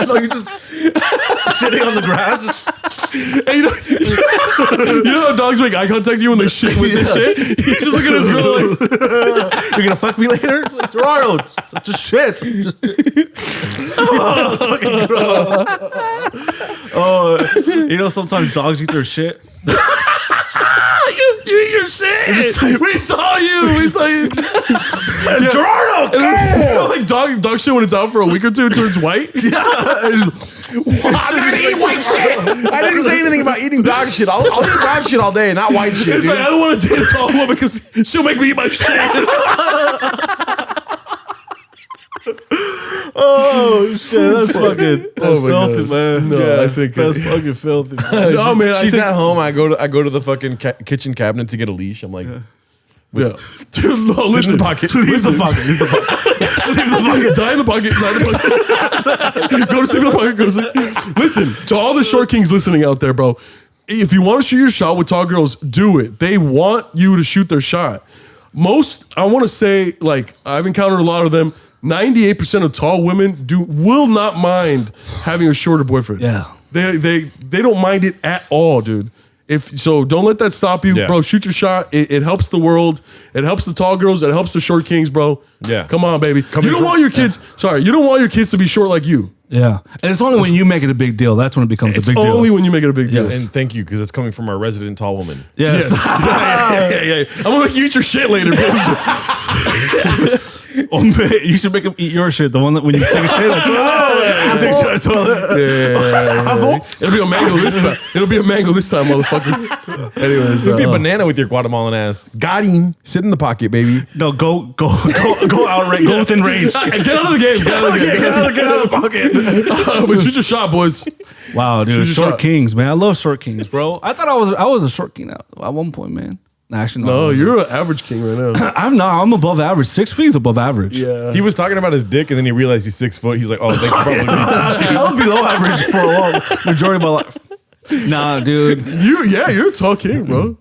S2: No, you just shitting on the grass.
S3: Hey, you know how dogs make eye contact with you when they shit? When they shit? He's just looking at his girl like,
S2: You're gonna fuck me later, like, Gerardo. Just shit. You know sometimes dogs eat their shit.
S3: you eat your shit. We saw you.
S2: Gerardo,
S3: You know, like dog shit when it's out for a week or two, it turns white.
S1: I'm not gonna eat white shit. I didn't say anything about eating dog shit. I'll eat dog shit all day, not white shit.
S3: It's
S1: Dude.
S3: like I don't want to date a tall woman because she'll make me eat my shit.
S2: Oh shit, that's fucking
S3: Oh my
S2: filthy,
S3: God.
S2: man.
S3: No, I think
S2: that's fucking filthy. Man.
S3: No, man, I
S1: She's
S3: think-
S1: at home. I go to the fucking kitchen cabinet to get a leash. I'm like,
S3: Yeah. Dude, no, listen.
S1: in the pocket.
S3: Leave the pocket. Leave the pocket. Leave the pocket. Die in the pocket. Die in the pocket. Go to sleep in the pocket. Go to sleep. Listen, to all the short kings listening out there, bro, if you want to shoot your shot with tall girls, do it. They want you to shoot their shot. Most, I want to say, like, I've encountered a lot of them. 98% of tall women will not mind having a shorter boyfriend.
S2: Yeah.
S3: They don't mind it at all, dude. So don't let that stop you,
S1: Yeah.
S3: bro. Shoot your shot. It helps the world. It helps the tall girls. It helps the short kings, bro.
S1: Yeah.
S3: Come on, baby. You don't want your kids. Sorry, you don't want your kids to be short like you.
S2: Yeah, and it's only when you make it a big deal. That's when it becomes
S3: It's
S2: a big deal.
S3: only when you make it a big deal.
S1: and thank you because it's coming from our resident tall woman.
S2: Yes.
S3: Yeah. I'm gonna make you eat your shit later, bro.
S2: Oh, man, you should make him eat your shit. The one that when you take a shit, like, Takes you to the toilet.
S3: Yeah. It'll be a mango this time. It'll be a mango this time, motherfucker. Anyways,
S1: It'd be a banana with your Guatemalan ass. Got him. Sit in the pocket, baby.
S2: No, go out, go within range.
S3: get out of the game. Get out of the game.
S2: Get out of the pocket.
S3: But shoot your shot, boys.
S2: Wow, dude,
S3: Shoot your
S2: short
S3: shot.
S2: kings, man. I love short kings, bro. I thought I was a short king at one point, man. Nah, actually,
S3: No, you're an average king right now.
S2: I'm not. I'm above average. 6 feet is above average.
S3: Yeah.
S1: He was talking about his dick, and then he realized he's 6 foot. He's like, "Oh, they could probably."
S2: I was below average for a long majority of my life. Nah, dude.
S3: You're a tall king, bro.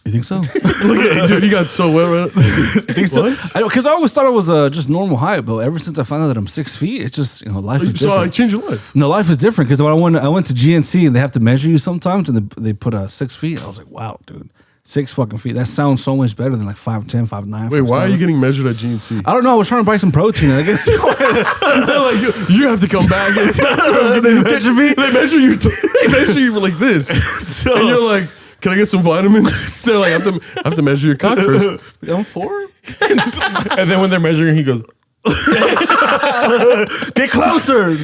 S2: You think so?
S3: Look at you, dude. You got so well right now.
S2: You think so? Because I always thought it was just normal height, but ever since I found out that I'm 6 feet, it's just life is
S3: So I
S2: different.
S3: changed your life.
S2: No, life is different because when I went to GNC and they have to measure you sometimes, and they put 6 feet. I was like, wow, dude. 6 fucking feet. That sounds so much better than like 5'10", 5'9".
S3: Wait, why are
S2: 5'7".
S3: you getting measured at GNC?
S2: I don't know. I was trying to buy some protein. And I guess
S3: They're like, you have to come back.
S2: they measure me.
S3: They measure you. They measure you like this, and you're like, "Can I get some vitamins?" They're like, "I have to measure your cock first."
S2: I'm 4.
S1: And then when they're measuring, he goes,
S2: Get closer.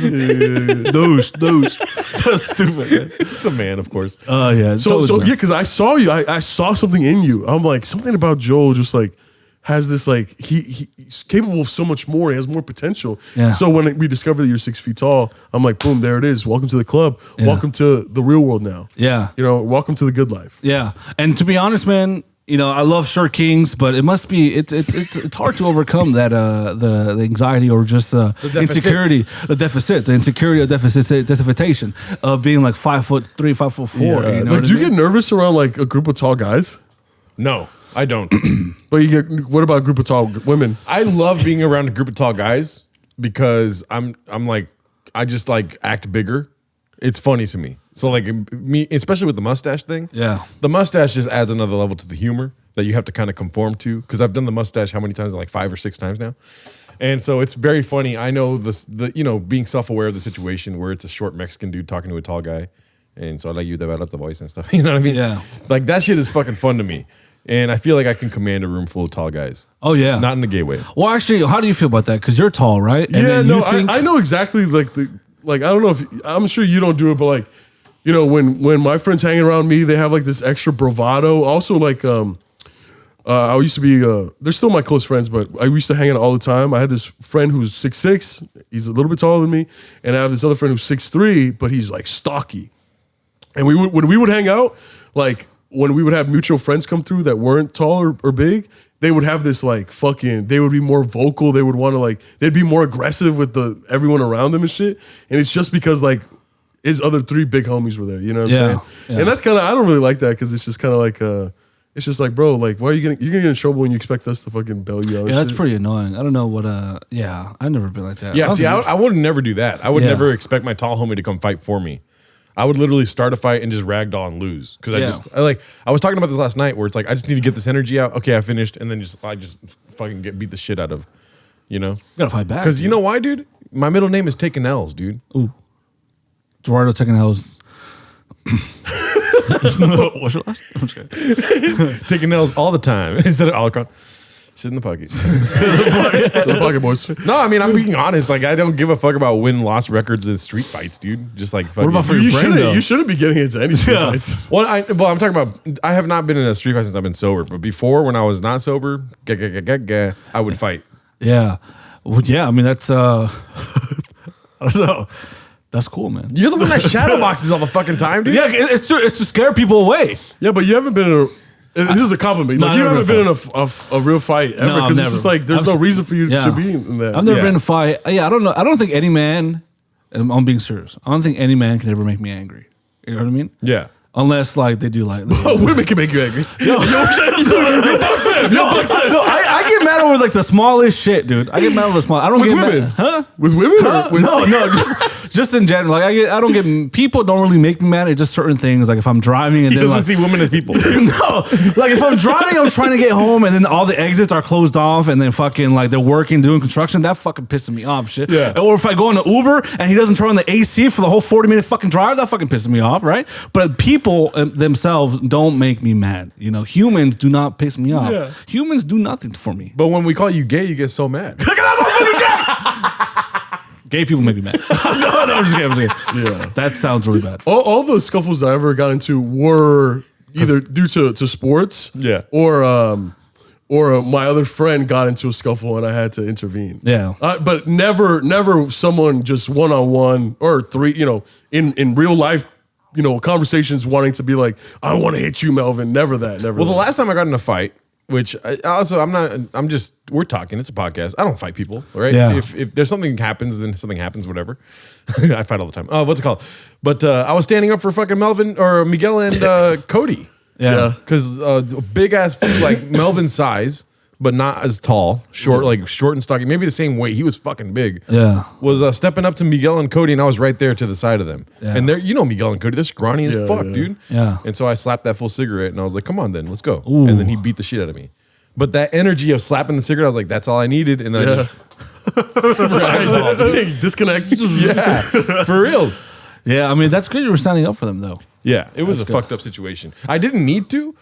S2: Douche. That's stupid. Man.
S1: "It's a man, of course."
S2: Oh yeah.
S3: So yeah, because I saw you. I saw something in you. I'm like, something about Joel just like has this like he's capable of so much more. He has more potential.
S2: Yeah.
S3: So when we discovered that you're 6 feet tall, I'm like, boom, there it is. Welcome to the club.
S2: Yeah.
S3: Welcome to the real world now.
S2: Yeah.
S3: Welcome to the good life.
S2: Yeah. And to be honest, man, I love short kings, but it must be it's hard to overcome that the anxiety or just insecurity, the insecurity or deficitation of being like 5'3", 5'4".
S3: Yeah. Like, do you get nervous around like a group of tall guys?
S1: No, I don't.
S3: But what about a group of tall women?
S1: I love being around a group of tall guys because I'm like, I just like act bigger. It's funny to me. So like me, especially with the mustache thing.
S2: Yeah.
S1: The mustache just adds another level to the humor that you have to kind of conform to. Because I've done the mustache how many times? Like 5 or 6 times now. And so it's very funny. I know being self-aware of the situation where it's a short Mexican dude talking to a tall guy. And so I like you develop the voice and stuff. You know what I mean?
S2: Yeah.
S1: Like that shit is fucking fun to me. And I feel like I can command a room full of tall guys.
S2: Oh yeah.
S1: Not in a gay way.
S2: Well, actually, how do you feel about that? Because you're tall, right? And
S3: Yeah,
S2: then
S3: no,
S2: you think,
S3: I know exactly I don't know if I'm sure you don't do it, but like, when my friends hanging around me, they have like this extra bravado. Also, like, I used to be, they're still my close friends, but I used to hang out all the time. I had this friend who's 6'6", he's a little bit taller than me, and I have this other friend who's 6'3", but he's like stocky. And when we would hang out, like when we would have mutual friends come through that weren't tall or big, they would have this like they would be more vocal. They would want to like, they'd be more aggressive with everyone around them and shit. And it's just because like his other 3 big homies were there, you know what I'm saying?
S2: Yeah.
S3: And that's kind of, I don't really like that because it's just kind of like, it's just like, bro, like, why are you're gonna get in trouble when you expect us to fucking bail you out?
S2: yeah, that's pretty annoying. I don't know what. Yeah, I've never been like that.
S1: Yeah, see, I would never do that. I would
S2: Yeah.
S1: never expect my tall homie to come fight for me. I would literally start a fight and just ragdoll and lose. Because I was talking about this last night where it's like, I just need to get this energy out. Okay, I finished. And then I just fucking get beat the shit out of,
S2: gotta fight back.
S1: Because you know why, dude? My middle name is taking L's, dude.
S2: Ooh. Gerardo taking L's. What's your last? I'm just kidding.
S1: Taking L's all the time. Instead of Alcon. Sit in the pocket.
S3: So the pocket boys.
S1: No, I mean, I'm being honest. Like, I don't give a fuck about win-loss records in street fights, dude. Just like fucking.
S2: What about for your brain, though?
S3: You shouldn't be getting into any street fights.
S1: Well, I'm talking about. I have not been in a street fight since I've been sober. But before, when I was not sober, I would fight.
S2: Yeah. Well, yeah. I mean, that's. I don't know. That's cool, man.
S1: You're the one that shadow boxes all the fucking time, dude.
S2: Yeah, it's to scare people away.
S3: Yeah, but you haven't been in a. This is a compliment.
S2: No,
S3: Like, you
S2: I've
S3: haven't
S2: never
S3: been in a real fight ever
S2: No, I've
S3: because it's
S2: never.
S3: just like there's no reason for you to be in that.
S2: I've never
S3: Yeah.
S2: been in a fight. Yeah, I don't know. I don't think any man. I'm being serious. I don't think any man can ever make me angry. You know what I mean?
S1: Yeah.
S2: Unless like they do like.
S3: Oh, women can make you angry.
S2: No, I get mad over like the smallest shit, dude. I get mad over the small. I don't
S3: With
S2: get
S3: women?
S2: mad. Huh?
S3: With women?
S2: Huh?
S3: Or with,
S2: No, just in general. Like I don't get people don't really make me mad at just certain things. Like if I'm driving and
S1: He
S2: then
S1: doesn't
S2: like,
S1: see women as people.
S2: no, like if I'm driving, I'm trying to get home, and then all the exits are closed off, and then fucking like they're working, doing construction. That fucking pisses me off, shit.
S1: Yeah.
S2: Or if I go on an Uber and he doesn't turn on the AC for the whole 40-minute fucking drive, that fucking pisses me off, right? But people themselves don't make me mad. You know, humans do not piss me off.
S1: Yeah.
S2: Humans do nothing for me.
S1: But when we call you gay, you get so mad.
S2: Gay people make me mad. no, I'm just kidding.
S3: Yeah.
S2: That sounds really bad.
S3: All the scuffles that I ever got into were either due to sports, or my other friend got into a scuffle and I had to intervene.
S2: Yeah.
S3: But never someone just one-on-one or three, in real life, conversations wanting to be like, I want to hit you, Melvin. Never that. Never.
S1: Well,
S3: that.
S1: the last time I got in a fight, which we're talking, it's a podcast. I don't fight people, right?
S2: Yeah.
S1: If there's something happens, then something happens, whatever. I fight all the time. What's it called? But I was standing up for fucking Melvin or Miguel and Cody.
S2: Yeah.
S1: Because big ass, like Melvin size, but not as tall, short and stocky, maybe the same weight. He was fucking big.
S2: Yeah.
S1: Was stepping up to Miguel and Cody, and I was right there to the side of them.
S2: Yeah.
S1: And they're, Miguel and Cody, they're scrawny as fuck, dude.
S2: Yeah.
S1: And so I slapped that full cigarette, and I was like, "Come on, then, let's go." And then he beat the shit out of me. But that energy of slapping the cigarette, I was like, "That's all I needed." And then I just
S3: disconnect.
S1: yeah, for real.
S2: Yeah, I mean, that's good you were standing up for them, though.
S1: Yeah, it was
S2: That's
S1: a
S2: good.
S1: fucked up situation. I didn't need to,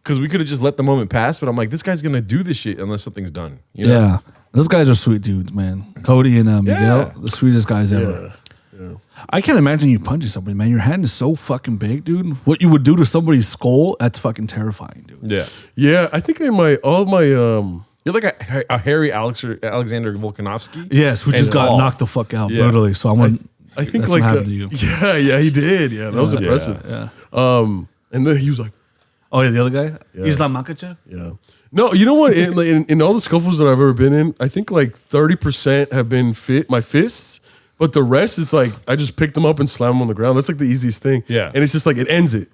S1: because we could have just let the moment pass. But I'm like, this guy's gonna do this shit unless something's done. You know?
S2: Yeah. Those guys are sweet dudes, man. Cody and Miguel,
S1: Yeah.
S2: the sweetest guys ever.
S3: Yeah.
S2: I can't imagine you punching somebody, man. Your hand is so fucking big, dude. What you would do to somebody's skull, that's fucking terrifying, dude.
S1: Yeah.
S3: Yeah, I think all my
S1: You're like a Harry Alexander Volkanovski.
S2: Yes, who just
S1: And
S2: got
S1: all.
S2: knocked the fuck out
S1: Yeah.
S2: brutally. So
S3: I think
S2: that's
S3: like
S2: what happened to you.
S3: yeah, he did. Yeah, that was impressive.
S2: Yeah.
S3: And then he was like,
S2: Oh yeah, the other guy, Islam Makachev.
S3: yeah. No, you know what? In all the scuffles that I've ever been in, I think like 30% have been my fists, but the rest is like I just pick them up and slam them on the ground. That's like the easiest thing.
S1: Yeah.
S3: And it's just like it ends it.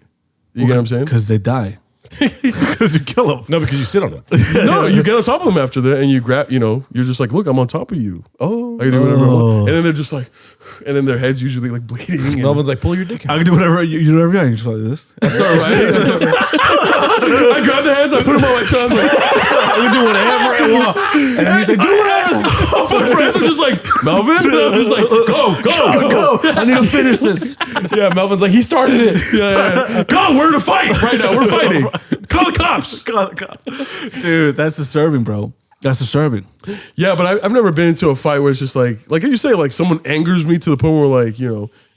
S3: You get what I'm saying?
S2: Because they die. Because you kill them.
S1: No, because you sit on them.
S3: No, you get on top of them after that, and you grab. You're just like, look, I'm on top of you.
S1: Oh.
S3: I can do whatever I want. And then they're just like, and then their head's usually like bleeding. And
S1: Melvin's like, pull your dick
S2: I
S1: out.
S2: can do whatever you do. Whatever you just like this.
S3: I start writing. I grab the hands, I put them on my chest. Like,
S2: You do whatever I want. And he's like, do whatever.
S3: my friends are just like, Melvin. And I'm just like, go.
S2: I need to finish this.
S1: Yeah, Melvin's like, he started it.
S3: Yeah. Go, we're in a fight right now. We're fighting. Call the cops.
S2: Dude, that's disturbing, bro. That's disturbing.
S3: Yeah, but I've never been into a fight where it's just like you say, like someone angers me to the point where like,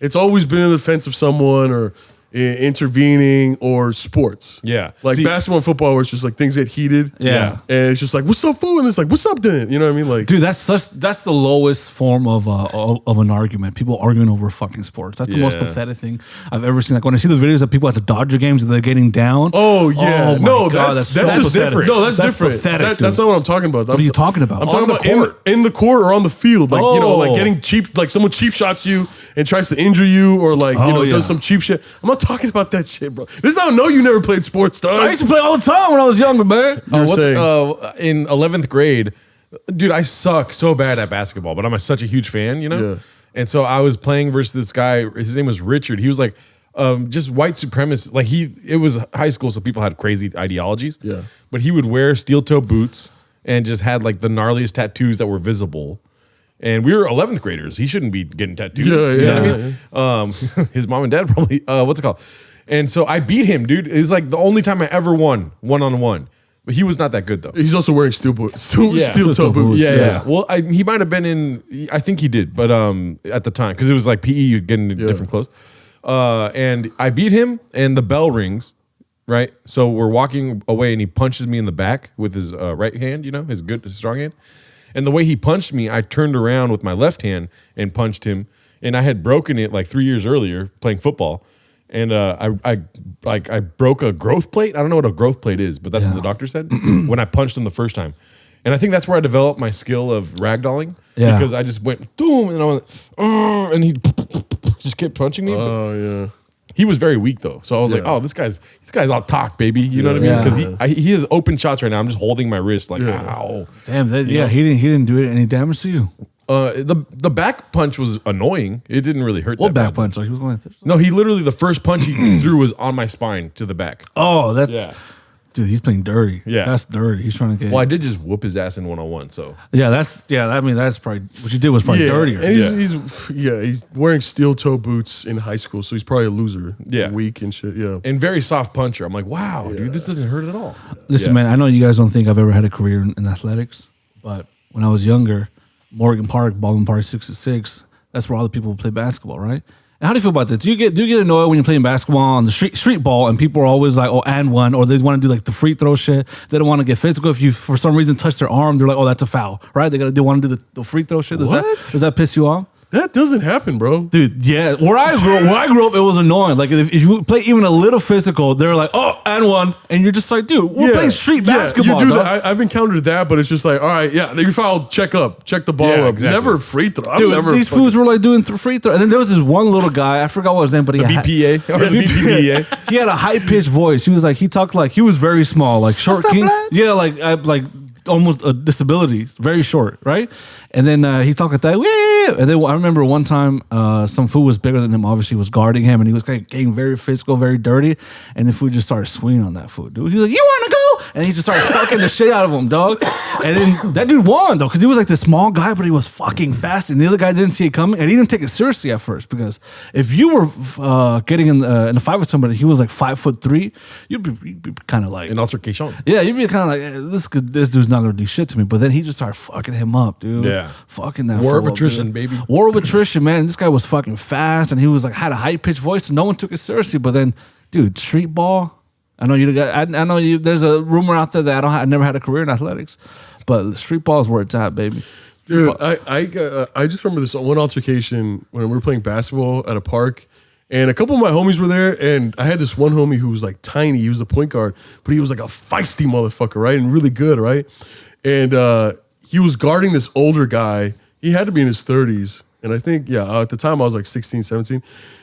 S3: it's always been in the defense of someone or intervening or sports.
S1: Yeah.
S3: Like
S1: See-
S3: basketball and football where it's just like things get heated.
S2: Yeah.
S3: And it's just like, what's up, fool? And it's like, what's up then? You know what I mean? Like,
S2: Dude, that's the lowest form of an argument. People arguing over fucking sports. That's the most
S1: Yeah.
S2: pathetic thing I've ever seen. Like when I see the videos of people at the Dodger games and they're getting down.
S3: oh yeah.
S2: Oh, my
S3: no,
S2: God,
S3: that's
S2: so
S3: just
S2: pathetic.
S3: different. No, that's different.
S2: Pathetic,
S3: That's
S2: dude.
S3: not what I'm talking about.
S2: What are you talking about?
S3: I'm talking
S1: On the
S3: about in the court or on the field. Like, like
S2: Oh.
S3: getting cheap, like someone cheap shots you and tries to injure you or like,
S2: Oh, yeah.
S3: does some cheap shit. I'm not talking about that shit, bro. This is how I know you never played sports, dog.
S2: I used to play all the time when I was younger, man.
S3: You're saying.
S1: In 11th grade, dude, I suck so bad at basketball, but I'm such a huge fan,
S3: Yeah.
S1: And so I was playing versus this guy. His name was Richard. He was like just white supremacist. Like it was high school, so people had crazy ideologies.
S3: Yeah.
S1: But he would wear steel toe boots and just had like the gnarliest tattoos that were visible. And we were 11th graders. He shouldn't be getting tattoos.
S3: Yeah,
S1: You know
S3: yeah.
S1: what I mean? His mom and dad probably, what's it called? And so I beat him, dude. It's like the only time I ever won one-on-one. But he was not that good, though.
S3: He's also wearing steel toe
S2: Steel-toe
S3: boots.
S2: boots.
S1: Yeah,
S2: Yeah.
S1: yeah. Well, he might have been in. I think he did, but at the time, because it was like PE, you get into different clothes. And I beat him, and the bell rings, right? So we're walking away, and he punches me in the back with his right hand. His strong hand. And the way he punched me, I turned around with my left hand and punched him. And I had broken it like 3 years earlier playing football. And I broke a growth plate. I don't know what a growth plate is, but that's what the doctor said when I punched him the first time. And I think that's where I developed my skill of ragdolling.
S2: Yeah.
S1: Because I just went boom, and I went, and he just kept punching me.
S3: Oh yeah.
S1: He was very weak though, so I was like, "Oh, this guy's all talk, baby." You know what I mean?
S2: Yeah.
S1: Because he has open shots right now. I'm just holding my wrist like, "Ow."
S2: Damn, he didn't do any damage to you.
S1: The back punch was annoying. It didn't really hurt.
S2: What
S1: that
S2: back
S1: bad.
S2: punch? Like he was going like this?
S1: No, he literally the first punch he threw was on my spine to the back.
S2: Oh, that's
S1: Yeah.
S2: dude. He's playing dirty.
S1: Yeah.
S2: That's dirty. He's trying to get.
S1: Well, I did just whoop his ass in 1-on-1. So
S2: I mean, that's probably what you did was probably dirtier.
S3: And he's wearing steel toe boots in high school, so he's probably a loser.
S1: Yeah.
S3: Weak and shit. Yeah.
S1: and very soft puncher. I'm like, wow, dude, this doesn't hurt at all.
S2: Listen,
S1: Yeah.
S2: man, I know you guys don't think I've ever had a career in athletics, but when I was younger, Morgan Park, Baldwin Park 606. That's where all the people play basketball, right? And how do you feel about this? Do you get annoyed when you're playing basketball on the street ball and people are always like, oh, and one, or they want to do like the free throw shit. They don't want to get physical. If you for some reason touch their arm, they're like, oh, that's a foul, right? They want to do the free throw shit. Does that piss you off?
S3: That doesn't happen, bro.
S2: Dude, yeah. Where I grew up, it was annoying. Like if you play even a little physical, they're like, oh, and one, and you're just like, dude, we're playing street basketball.
S3: You do
S2: dog.
S3: that. I've encountered that, but it's just like, all right, yeah, you foul, check the ball up.
S1: Exactly.
S3: Never free throw.
S2: Dude, these fools were like doing free throw, and then there was this one little guy. I forgot what his name, but he had
S1: BPA or the BPA.
S2: He had a high pitched voice. He talked like he was very small, like short king. Yeah, like almost a disability, very short, right? And then he talked like that. And then I remember one time some fool was bigger than him, obviously was guarding him, and he was getting very physical, very dirty, and the fool just started swinging on that fool, dude. He was like, you want to go? And he just started fucking the shit out of him, dog. And then that dude won, though, because he was like this small guy, but he was fucking fast, and the other guy didn't see it coming, and he didn't take it seriously at first, because if you were getting in a fight with somebody, he was like 5'3", you'd be kind of like...
S1: An altercation.
S2: Yeah, you'd be kind of like, this dude's not going to do shit to me, but then he just started fucking him up, dude.
S1: Yeah.
S2: Fucking that
S1: War of
S2: fool up,
S1: attrition,
S2: dude.
S1: baby.
S2: War of attrition, man. This guy was fucking fast, and he was like had a high pitched voice, and no one took it seriously. But then, dude, street ball. I know I know you. There's a rumor out there that I never had a career in athletics, but street ball is where it's at, baby.
S3: Dude, I just remember this one altercation when we were playing basketball at a park, and a couple of my homies were there, and I had this one homie who was like tiny. He was the point guard, but he was like a feisty motherfucker, right, and really good, right, and he was guarding this older guy. He had to be in his 30s. And I think, at the time I was like 16, 17.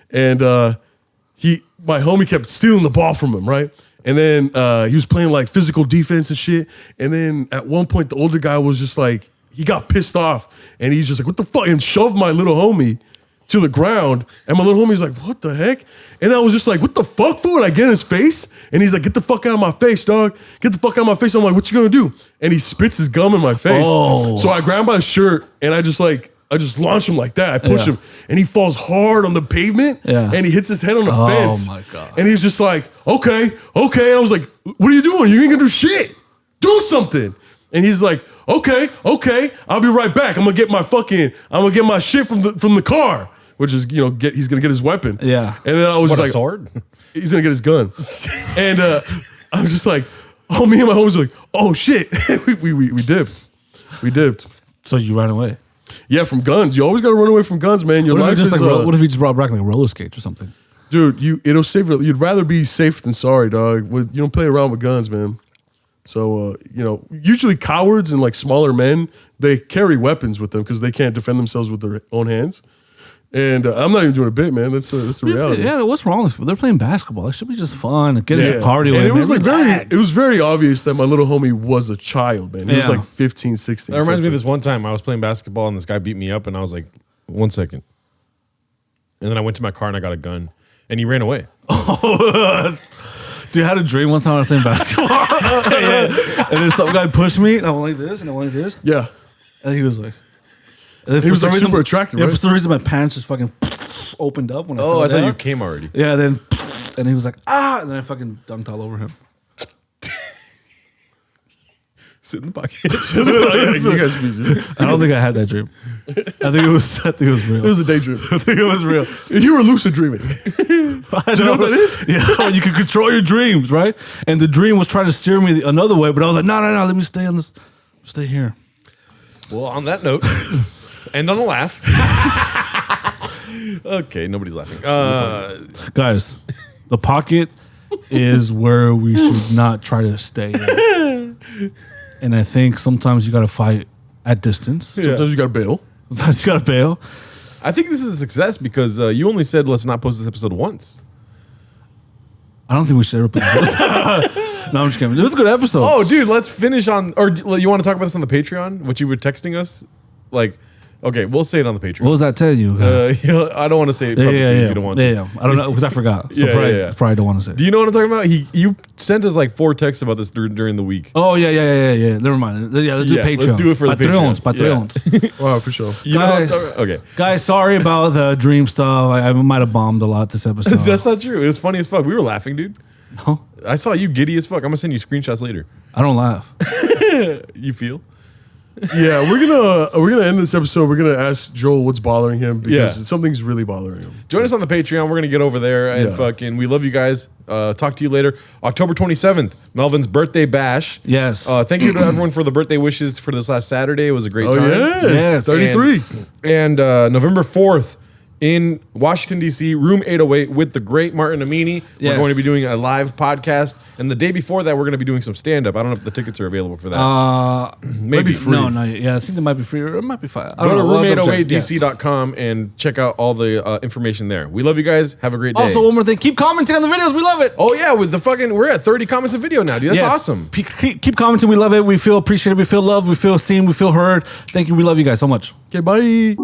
S3: And my homie kept stealing the ball from him, right? And then he was playing like physical defense and shit. And then at one point, the older guy was just like, he got pissed off. And he's just like, what the fuck? And shoved my little homie to the ground. And my little homie's like, what the heck? And I was just like, what the fuck, fool? And I get in his face. And he's like, get the fuck out of my face, dog. Get the fuck out of my face. I'm like, what you gonna do? And he spits his gum in my face.
S2: Oh.
S3: So I grab my shirt and I just launch him like that. I push him, and he falls hard on the pavement, and he hits his head on the fence.
S2: Oh my God.
S3: And he's just like, okay. And I was like, what are you doing? You ain't gonna do shit. Do something. And he's like, okay, I'll be right back. I'm gonna get my shit from the car, which is, he's gonna get his weapon.
S2: Yeah.
S3: And then I was
S1: What,
S3: like,
S1: a sword?
S3: he's gonna get his gun. And I was just like, oh, me and my homies were like, oh shit. we dipped. We dipped.
S2: So you ran away.
S3: Yeah, from guns. You always got to run away from guns, man. Your life is...
S2: What if you just brought back like roller skates or something?
S3: Dude, it'll save you. You'd rather be safe than sorry, dog. You don't play around with guns, man. So, usually cowards and like smaller men, they carry weapons with them because they can't defend themselves with their own hands. And I'm not even doing a bit, man. That's the reality.
S2: Yeah, what's wrong with people? They're playing basketball. It should be just fun. Get some cardio.
S3: And it was
S2: like
S3: it was very obvious that my little homie was a child, man. He was like 15, 16.
S1: That reminds me of this one time I was playing basketball and this guy beat me up and I was like, 1 second. And then I went to my car and I got a gun and he ran away.
S2: Dude, I had a dream one time I was playing basketball. And then some guy pushed me and I went like this and I went like this.
S3: Yeah.
S2: And he was like...
S3: He was like super attractive, right?
S2: For some reason, my pants just fucking opened up when I fell
S1: I
S2: down.
S1: thought you came already.
S2: Yeah, then... And he was like, and then I fucking dunked all over him.
S1: Sit in the pocket.
S2: I don't think I had that dream. I think it was real.
S3: It was a daydream.
S2: I think it was real.
S3: You were lucid dreaming. Do you know what that is?
S2: Yeah, you can control your dreams, right? And the dream was trying to steer me another way, but I was like, no, let me stay here.
S1: Well, on that note, end on a laugh. Okay, nobody's laughing.
S2: Guys, the pocket is where we should not try to stay in. And I think sometimes you got to fight at distance.
S3: Sometimes you got to bail.
S2: Sometimes you got to bail.
S1: I think this is a success because you only said let's not post this episode once.
S2: I don't think we should ever put this. No, I'm just kidding. It was a good episode.
S1: Oh, dude, let's finish on... Or you want to talk about this on the Patreon? What you were texting us? Like... Okay, we'll say it on the Patreon.
S2: What was that telling you?
S1: I don't want to say it publicly if you don't want to.
S2: Yeah. I don't know, because I forgot. So probably don't want to say it.
S1: Do you know what I'm talking about? You sent us like 4 texts about this during the week.
S2: Oh, yeah. Never mind. Yeah, let's do Patreon.
S1: Let's do it for the Patreon.
S2: Patreons.
S3: Wow, for sure.
S2: Guys, sorry about the dream stuff. I might have bombed a lot this episode.
S1: That's not true. It was funny as fuck. We were laughing, dude.
S2: No?
S1: I saw you giddy as fuck. I'm going to send you screenshots later.
S2: I don't laugh.
S1: You feel?
S3: Yeah, we're gonna end this episode. We're gonna ask Joel what's bothering him because something's really bothering him.
S1: Join us on the Patreon. We're gonna get over there and fucking. We love you guys. Talk to you later. October 27th, Melvin's birthday bash.
S2: Yes.
S1: Thank you to everyone for the birthday wishes for this last Saturday. It was a great
S3: Oh
S1: time.
S3: yes, 33.
S1: And November 4th in Washington, D.C., room 808 with the great Martin Amini. We're
S2: Yes.
S1: going to be doing a live podcast. And the day before that, we're going to be doing some stand-up. I don't know if the tickets are available for that. Maybe free.
S2: No, no, yeah, I think they might be free or it might be fine.
S1: Go to room808dc.com and check out all the information there. We love you guys. Have a great day.
S2: Also, one more thing, keep commenting on the videos. We love it.
S1: Oh, yeah, with the fucking, we're at 30 comments a video now, dude. That's awesome.
S2: Keep commenting. We love it. We feel appreciated. We feel loved. We feel seen. We feel heard. Thank you. We love you guys so much.
S3: Okay, bye.